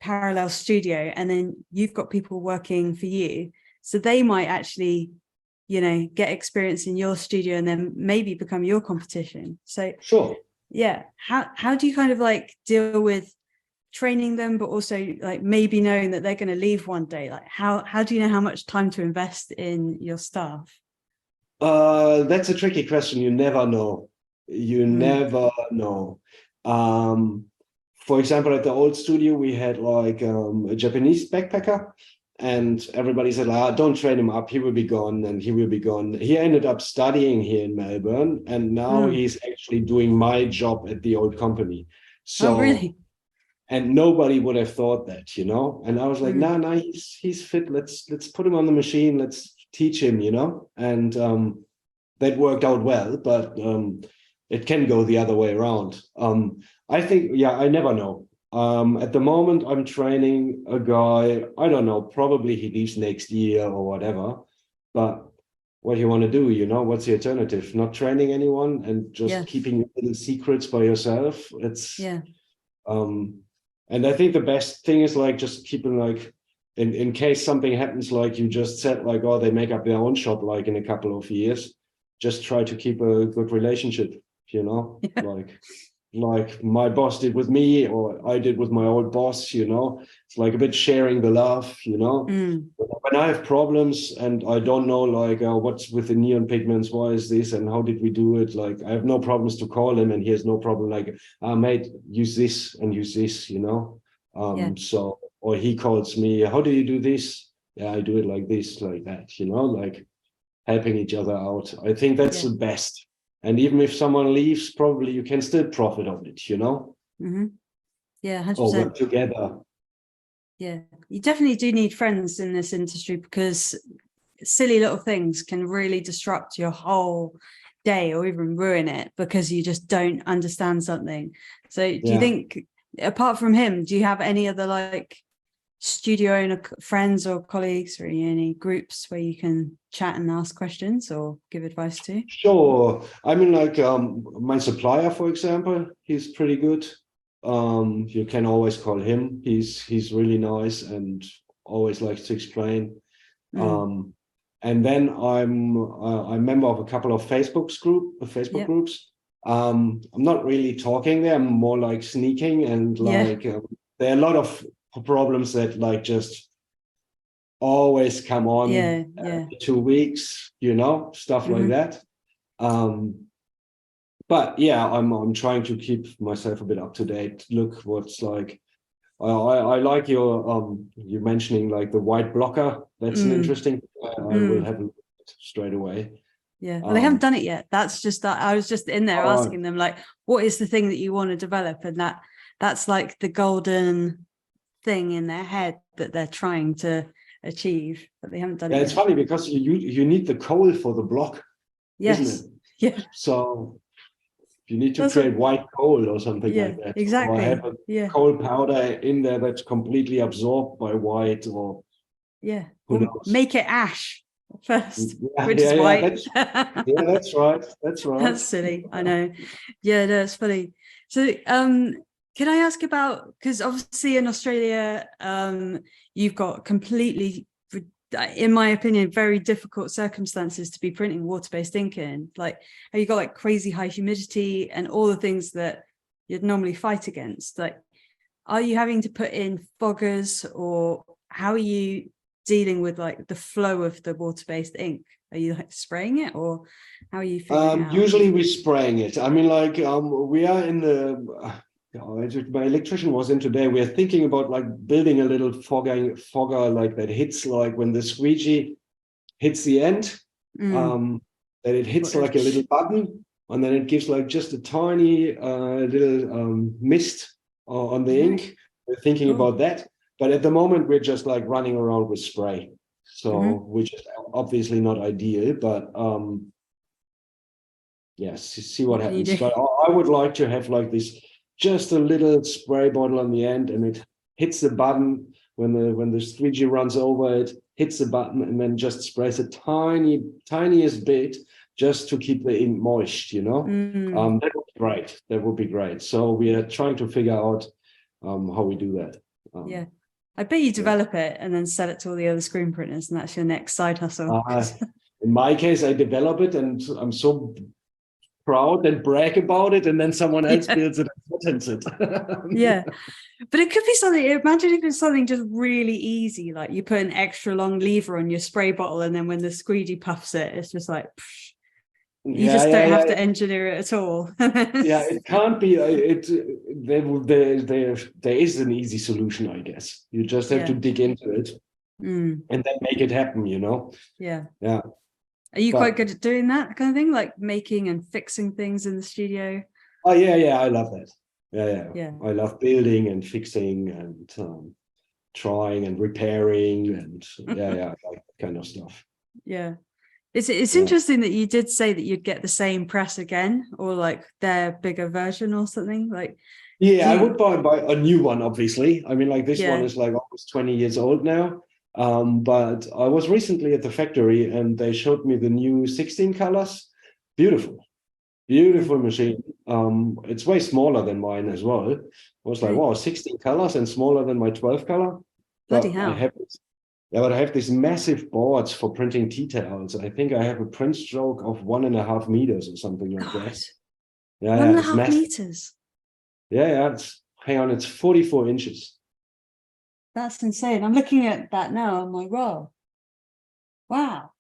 parallel studio, and then you've got people working for you. So they might actually, you know, get experience in your studio and then maybe become your competition. So sure. Yeah. How do you kind of like deal with training them, but also like maybe knowing that they're going to leave one day? Like how do you know how much time to invest in your staff? That's a tricky question. You never know. You never know. For example, at the old studio, we had like a Japanese backpacker, and everybody said, don't train him up, he will be gone, and he will be gone. He ended up studying here in Melbourne, and now he's actually doing my job at the old company. So, really? And nobody would have thought that, you know? And I was like, nah, he's fit. Let's put him on the machine. Let's teach him, you know? And that worked out well, but it can go the other way around. I think, I never know. At the moment, I'm training a guy, I don't know, probably he leaves next year or whatever, but what do you want to do? You know, what's the alternative? Not training anyone and just keeping little secrets by yourself. It's, and I think the best thing is like just keeping like, in case something happens, like you just said, like, oh, they make up their own shop, like in a couple of years, just try to keep a good relationship, you know, like my boss did with me, or I did with my old boss, you know. It's like a bit sharing the love, you know. When I have problems and I don't know, like, what's with the neon pigments, why is this, and how did we do it? Like, I have no problems to call him, and he has no problem, like, mate, use this and use this, you know. So, or he calls me, how do you do this? Yeah, I do it like this, like that, you know, like helping each other out. I think that's the best. And even if someone leaves, probably you can still profit on it, you know? Yeah, 100%. Or work together. Yeah, you definitely do need friends in this industry, because silly little things can really disrupt your whole day or even ruin it because you just don't understand something. So do you think, apart from him, do you have any other like studio owner friends or colleagues, or any groups where you can chat and ask questions or give advice to? Sure. I mean, like my supplier, for example, he's pretty good. You can always call him. He's really nice and always likes to explain. And then I'm a member of a couple of Facebook groups. I'm not really talking there. I'm more like sneaking, and like there are a lot of problems that like just always come on 2 weeks, you know, stuff like that. But yeah, I'm trying to keep myself a bit up to date. Look what's like. I like your you mentioning like the white blocker. That's an interesting. I will have a look at it straight away. Yeah, well, they haven't done it yet. That's just that I was just in there asking them like, what is the thing that you want to develop, and that's like the golden thing in their head that they're trying to achieve, but they haven't done it yet. It's funny because you need the coal for the block, isn't it? Yeah. So you need to create white coal or something like that. Exactly. Or have a coal powder in there that's completely absorbed by white, or who knows? Make it ash first, which is white. That's right. That's silly. I know. Yeah, no, it's funny. So can I ask about, because obviously in Australia, you've got completely, in my opinion, very difficult circumstances to be printing water-based ink in. Like, have you got like crazy high humidity and all the things that you'd normally fight against? Like, are you having to put in foggers, or how are you dealing with like the flow of the water-based ink Are you like spraying it, or how are you figuring it out? Usually we're spraying it. I mean, like we are in the. My electrician was in today. We are thinking about like building a little fogger like that hits like when the squeegee hits the end, that it hits like a little button, and then it gives like just a tiny little mist on the ink. We're thinking about that, but at the moment we're just like running around with spray, so which is obviously not ideal, but yes, see what happens. But I would like to have like this. Just a little spray bottle on the end, and it hits the button when the squeegee runs over it, hits the button, and then just sprays a tiniest bit just to keep the ink moist, you know. That would be great. That would be great. So we are trying to figure out how we do that. Yeah, I bet you develop it and then sell it to all the other screen printers, and that's your next side hustle. In my case, I develop it, and I'm so proud and brag about it, and then someone else builds it and patents it. Yeah, but it could be something. Imagine if it's something just really easy, like you put an extra long lever on your spray bottle, and then when the squeegee puffs it, it's just like you just don't have to engineer it at all. Yeah, it can't be. There is an easy solution, I guess. You just have to dig into it and then make it happen. You know. Yeah. Yeah. Are you quite good at doing that kind of thing, like making and fixing things in the studio? Oh yeah, I love that. Yeah. I love building and fixing and trying and repairing and I like that kind of stuff. Yeah, it's interesting that you did say that you'd get the same press again, or like their bigger version or something. Like, I would buy a new one, obviously. I mean, like this one is like almost 20 years old now. But I was recently at the factory and they showed me the new 16 colors. Beautiful machine. It's way smaller than mine as well. I was like, wow, 16 colors and smaller than my 12 color. Bloody hell. But I have these massive boards for printing tea towels. I think I have a print stroke of 1.5 meters or something like that. Yeah, 1.5 meters. Yeah. It's 44 inches. That's insane. I'm looking at that now. I'm like, wow.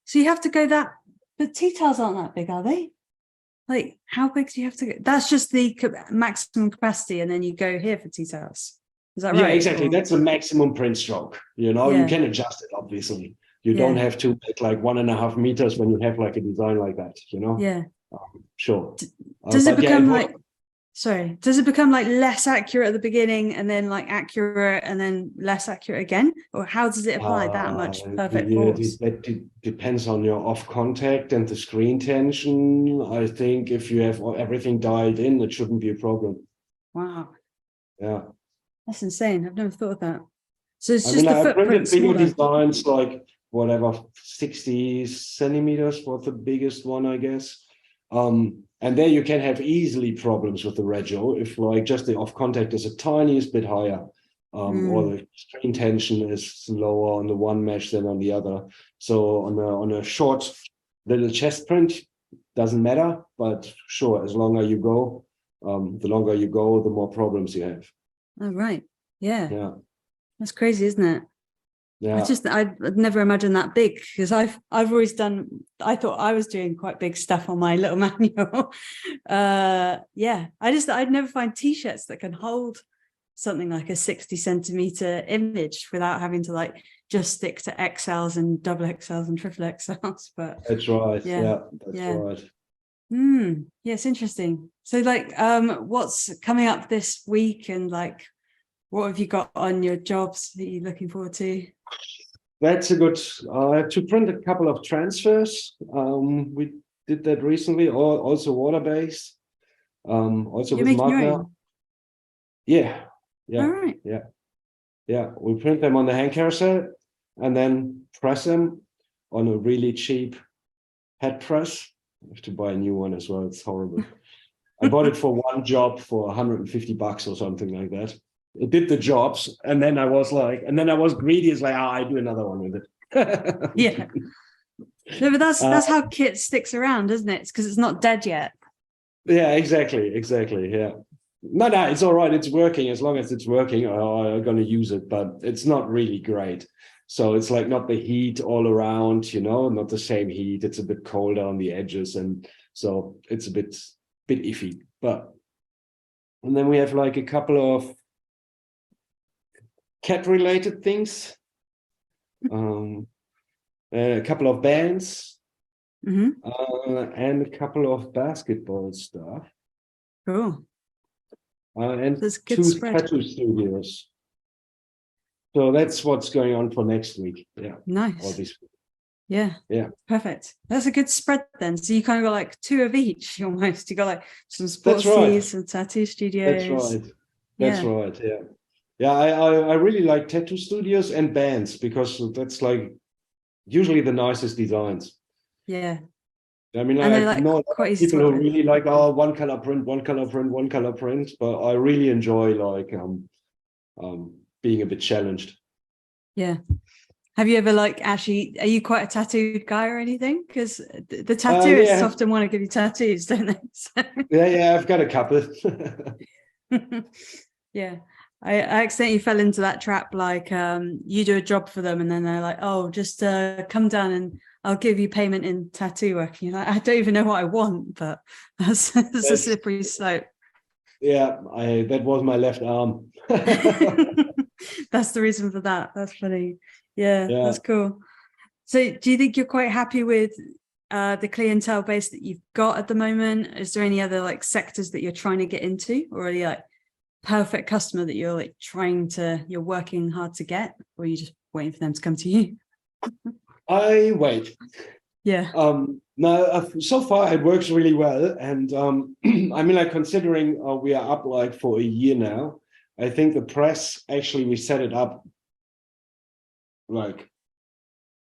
So you have to go that. The tea towels aren't that big, are they? Like, how big do you have to go? That's just the maximum capacity, and then you go here for tea towels. Is that right? Yeah, exactly. That's a maximum print stroke. You know, you can adjust it, obviously. You don't have to make like 1.5 meters when you have like a design like that, you know? Yeah. Sure. Does it become does it become like less accurate at the beginning and then like accurate and then less accurate again? Or how does it apply that much perfect force? It depends on your off contact and the screen tension. I think if you have everything dialed in, it shouldn't be a problem. Wow. Yeah. That's insane. I've never thought of that. So it's just the footprint. Bigger designs like whatever, 60 centimeters was the biggest one, I guess. And there you can have easily problems with the rego if like just the off contact is a tiniest bit higher, or the screen tension is lower on the one mesh than on the other. So on a short little chest print, doesn't matter, but sure, as longer you go, the more problems you have. Oh, right. Yeah. Yeah. That's crazy, isn't it? Yeah. I'd never imagined that big, because I've always I thought I was doing quite big stuff on my little manual. I'd never find t-shirts that can hold something like a 60 centimeter image without having to like just stick to XLs and double XLs and triple XLs. But that's right. That's right. Yeah, it's interesting. So like what's coming up this week, and like what have you got on your jobs that you're looking forward to? That's a good to print a couple of transfers. We did that recently, also Waterbased, also with Magna. Yeah. All right. Yeah. We print them on the hand carousel and then press them on a really cheap head press. I have to buy a new one as well. It's horrible. I bought it for one job for $150 or something like that. It did the jobs, and then I was greedy. It's like, I do another one with it. Yeah. No, but that's how kit sticks around, isn't it? It's because it's not dead yet. Yeah, exactly. Yeah. No, it's all right. It's working. As long as it's working, I'm going to use it, but it's not really great. So it's like not the heat all around, not the same heat. It's a bit colder on the edges, and so it's a bit iffy. And then we have like a couple of cat-related things, a couple of bands, and a couple of basketball stuff. Cool. And That's good 2 spread. tattoo studios. So that's what's going on for next week. Yeah. Nice. All this week. Yeah. Yeah. Perfect. That's a good spread then. So you kind of got like 2 of each almost. You got like some That's sports right. tees, some tattoo studios. That's right. That's right. Yeah. Yeah. I really like tattoo studios and bands, because that's like usually the nicest designs. Yeah. I mean, And I they're like know quite easy people to who work with. really like, one color print, one color print, one color print, but I really enjoy like being a bit challenged. Yeah. Have you ever like actually, are you quite a tattooed guy or anything? Because the tattooists often want to give you tattoos, don't they? So. Yeah, I've got a couple. Yeah. I accidentally fell into that trap, like you do a job for them and then they're like, oh, just come down and I'll give you payment in tattoo work. You're like, I don't even know what I want, but that's a slippery slope. Yeah, that was my left arm. That's the reason for that. That's funny. Yeah, that's cool. So do you think you're quite happy with the clientele base that you've got at the moment? Is there any other like sectors that you're trying to get into, or are you like perfect customer that you're like you're working hard to get, or are you just waiting for them to come to you? I wait. Yeah. No, so far it works really well. And I mean, like considering we are up like for a year now, I think the press, actually, we set it up like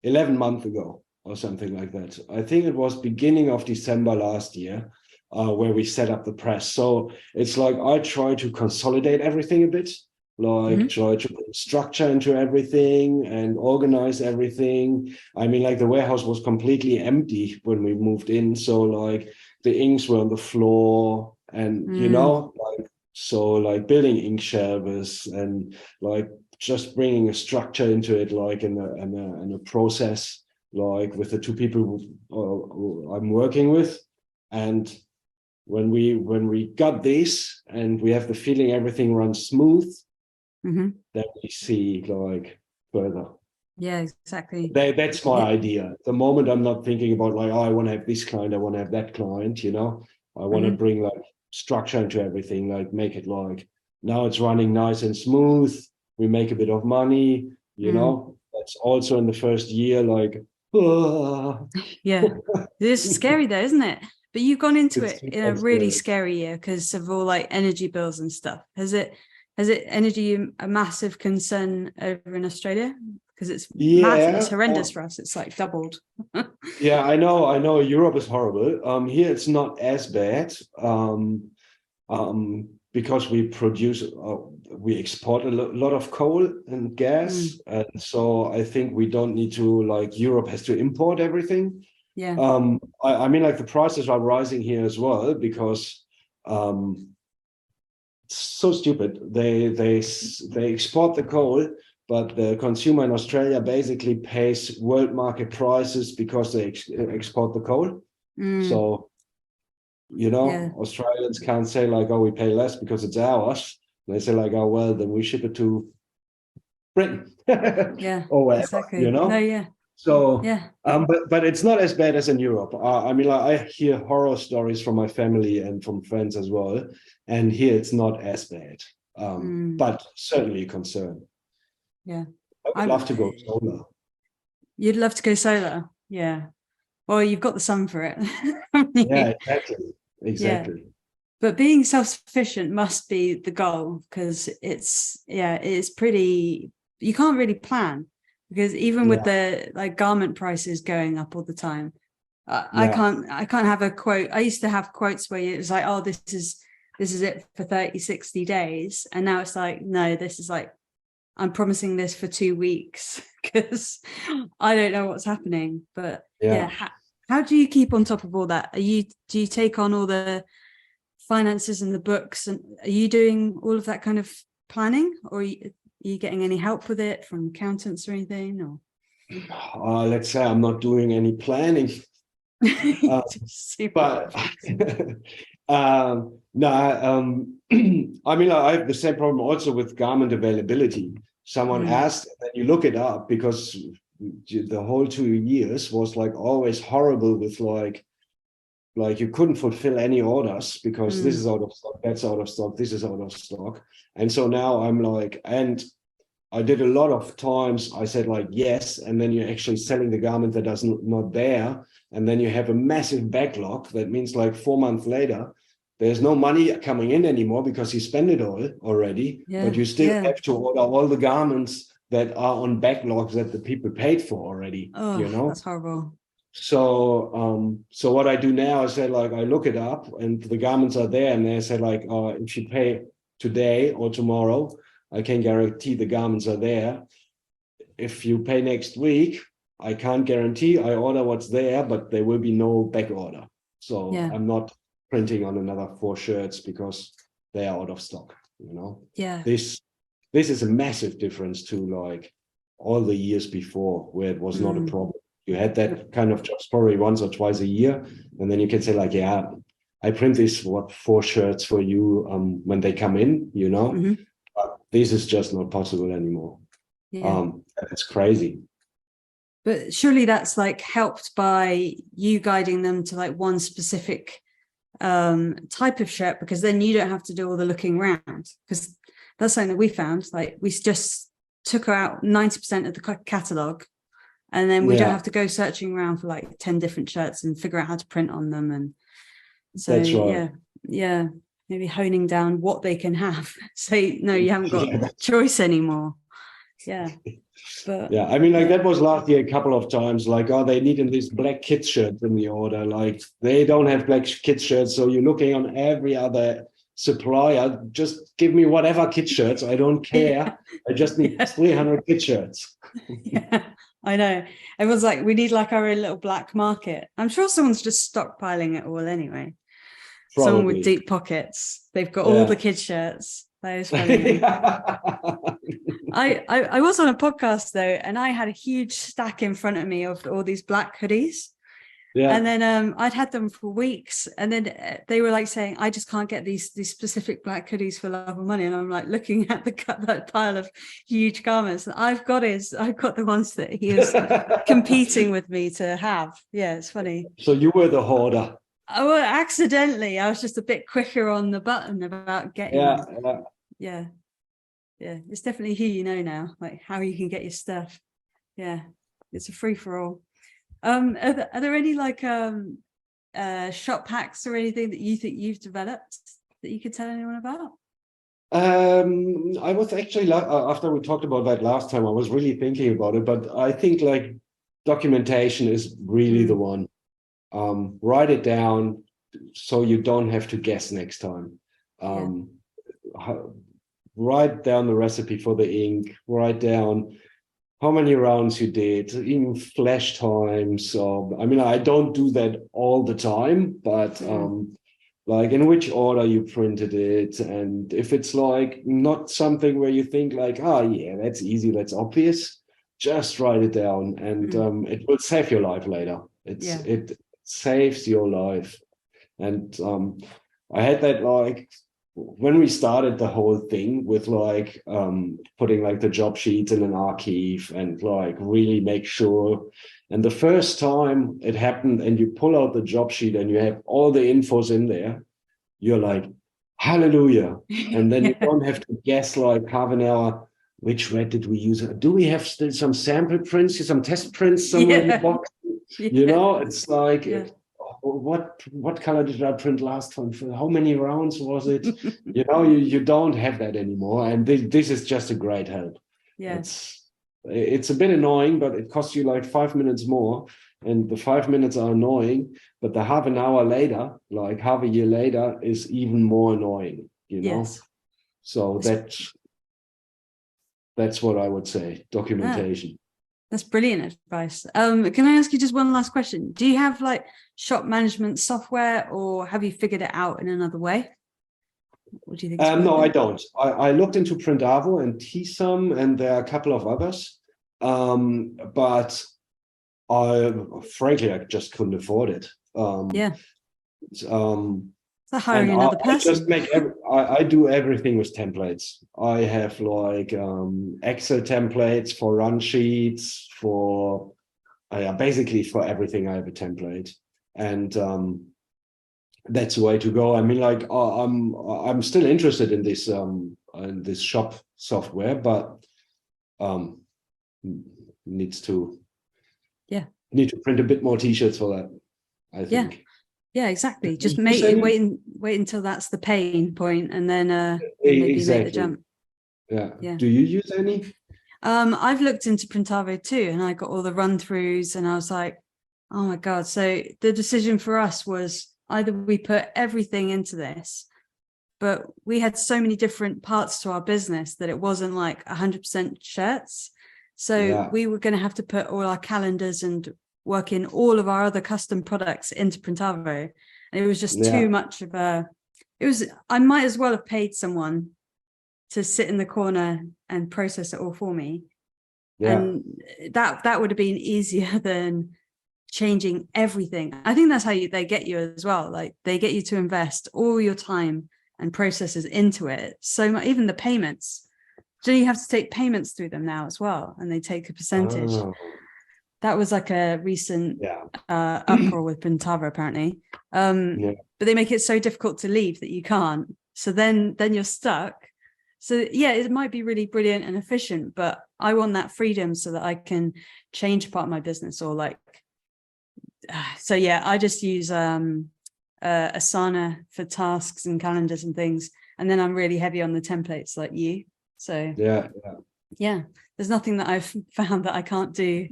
11 months ago or something like that. I think it was beginning of December last year where we set up the press. So it's like I try to consolidate everything a bit, like try to put structure into everything and organize everything. I mean, like the warehouse was completely empty when we moved in. So like the inks were on the floor and, like building ink shelves and like just bringing a structure into it, like in a process, like with the 2 people who I'm working with. And when we got this and we have the feeling everything runs smooth, then we see like further. Yeah, exactly. That's my idea. At the moment, I'm not thinking about like, I want to have this client, I want to have that client, I want to bring like structure into everything, like make it like now it's running nice and smooth. We make a bit of money, that's also in the first year, like, yeah, it's scary though, isn't it? But you've gone into it in a really scary year because of all like energy bills and stuff. Has it energy a massive concern over in Australia? Because it's massive, it's horrendous for us. It's like doubled. Yeah, I know. Europe is horrible. Here it's not as bad. Because we export a lot of coal and gas, and so I think we don't need to, like, Europe has to import everything. Yeah. I mean, like the prices are rising here as well because so stupid. They export the coal, but the consumer in Australia basically pays world market prices because they export the coal. So. Australians can't say like, oh, we pay less because it's ours. They say like, oh, well, then we ship it to Britain. Yeah, or wherever, exactly. No, yeah. So, yeah. But it's not as bad as in Europe. I mean, like, I hear horror stories from my family and from friends as well. And here it's not as bad, but certainly a concern. Yeah. I would love to go solar. You'd love to go solar? Yeah. Well, you've got the sun for it. Yeah, exactly. Yeah. But being self-sufficient must be the goal, because it's pretty, you can't really plan, because even with the like garment prices going up all the time, I can't have a quote. I used to have quotes where it was like, oh, this is it for 30, 60 days. And now it's like, no, this is like, I'm promising this for 2 weeks because I don't know what's happening. But how do you keep on top of all that? Do you take on all the finances and the books, and are you doing all of that kind of planning, or you getting any help with it from accountants or anything? Or let's say I'm not doing any planning. But I mean, I have the same problem also with garment availability. Someone asked, and you look it up, because the whole 2 years was like always horrible with like you couldn't fulfill any orders because this is out of stock, that's out of stock, this is out of stock. And so now I'm like, and I did a lot of times, I said like, yes, and then you're actually selling the garment that is not there. And then you have a massive backlog. That means like 4 months later, there's no money coming in anymore because you spent it all already, but you still have to order all the garments that are on backlogs that the people paid for already. Oh, you know, that's horrible. So, so what I do now is that like I look it up and the garments are there, and they say like, if you pay today or tomorrow, I can guarantee the garments are there. If you pay next week, I can't guarantee. I order what's there, but there will be no back order. So I'm not printing on another 4 shirts because they are out of stock. You know, this is a massive difference to like all the years before, where it was not a problem. You had that kind of jobs probably once or twice a year, and then you can say like, yeah, I print these 4 shirts for you when they come in. You know, but this is just not possible anymore. It's crazy. But surely that's like helped by you guiding them to like one specific type of shirt, because then you don't have to do all the looking around, because that's something that we found. Like we just took out 90% of the catalogue, and then we don't have to go searching around for like 10 different shirts and figure out how to print on them. And so that's right. Maybe honing down what they can have. So no, you haven't got choice anymore. But I mean, like that was last year a couple of times, like, oh, they need these black kids shirts in the order, like they don't have black kids shirts, so you're looking on every other supplier, just give me whatever kids shirts, I don't care. I just need 300 kids shirts. I know, everyone's like, we need like our own little black market. I'm sure someone's just stockpiling it all anyway. Probably. Someone with deep pockets, they've got all the kids shirts. That is funny. I was on a podcast though, and I had a huge stack in front of me of all these black hoodies. And then I'd had them for weeks, and then they were like saying, I just can't get these specific black hoodies for love of money. And I'm like looking at that pile of huge garments, and I've got the ones that he is competing with me to have. Yeah, it's funny. So you were the hoarder. Oh, well, accidentally, I was just a bit quicker on the button about getting them. Yeah, it's definitely who you know now, like how you can get your stuff. Yeah, it's a free for all. Are there any like shop hacks or anything that you think you've developed that you could tell anyone about? I was actually, after we talked about that last time, I was really thinking about it, but I think like documentation is really the one. Write it down so you don't have to guess next time. Write down the recipe for the ink, write down how many rounds you did, even flash times. I mean, I don't do that all the time, but like in which order you printed it. And if it's like not something where you think like, oh yeah, that's easy, that's obvious, just write it down, and it will save your life later. It saves your life. And I had that like when we started the whole thing with like putting like the job sheets in an archive and like really make sure. And the first time it happened and you pull out the job sheet and you have all the infos in there, you're like, hallelujah. And then you don't have to guess like half an hour, which red did we use? Do we have still some sample prints, some test prints somewhere in the box? You know, it's like, what color did I print last time? For how many rounds was it? You know, you don't have that anymore. And this is just a great help. It's a bit annoying, but it costs you like 5 minutes more. And the 5 minutes are annoying, but the half an hour later, like half a year later, is even more annoying, you know? So that's what I would say, documentation. That's brilliant advice. Can I ask you just one last question? Do you have like shop management software, or have you figured it out in another way? What do you think? It's No, worth I it? don't. I looked into Printavo and Tsum, and there are a couple of others. But frankly, I just couldn't afford it. Yeah. So And hiring another I just person. I do everything with templates. I have like Excel templates for run sheets, for basically for everything. I have a template, and that's the way to go. I mean, like I'm still interested in this shop software, but need to print a bit more t-shirts for that, I think. Yeah, exactly. Do Just you use any- wait until that's the pain point, and then maybe make the jump. Yeah. Do you use any? I've looked into Printavo too, and I got all the run throughs, and I was like, oh my God. So the decision for us was either we put everything into this, but we had so many different parts to our business that it wasn't like 100% shirts. So we were going to have to put all our calendars and work in all of our other custom products into Printavo. And it was just too much of I might as well have paid someone to sit in the corner and process it all for me. Yeah. And that would have been easier than changing everything. I think that's how they get you as well. Like they get you to invest all your time and processes into it. So much, even the payments. So you have to take payments through them now as well, and they take a percentage. Oh. That was like a recent uproar with Printavo, apparently. But they make it so difficult to leave that you can't. So then you're stuck. So yeah, it might be really brilliant and efficient, but I want that freedom so that I can change part of my business or like. So yeah, I just use Asana for tasks and calendars and things, and then I'm really heavy on the templates like you. So yeah, there's nothing that I've found that I can't do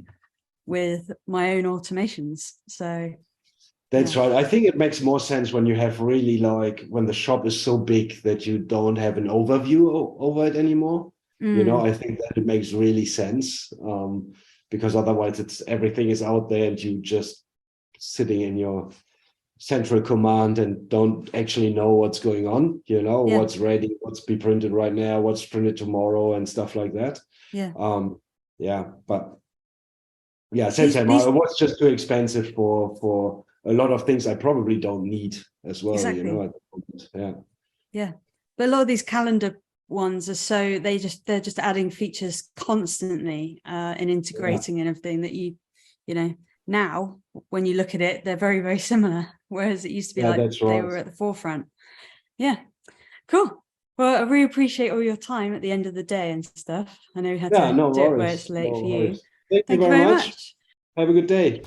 with my own automations. So that's right. I think it makes more sense when you have really like when the shop is so big that you don't have an overview over it anymore. You know, I think that it makes really sense because otherwise everything is out there and you just sitting in your central command and don't actually know what's going on, what's ready, what's be printed right now, what's printed tomorrow and stuff like that. But same. It was just too expensive for a lot of things I probably don't need as well. Exactly. At the moment. Yeah. But a lot of these calendar ones are they're just adding features constantly and integrating and everything that you now when you look at it, they're very, very similar. Whereas it used to be they were at the forefront. Yeah. Cool. Well, I really appreciate all your time at the end of the day and stuff. I know we had to do it where it's late for you. Thank you very much. Have a good day.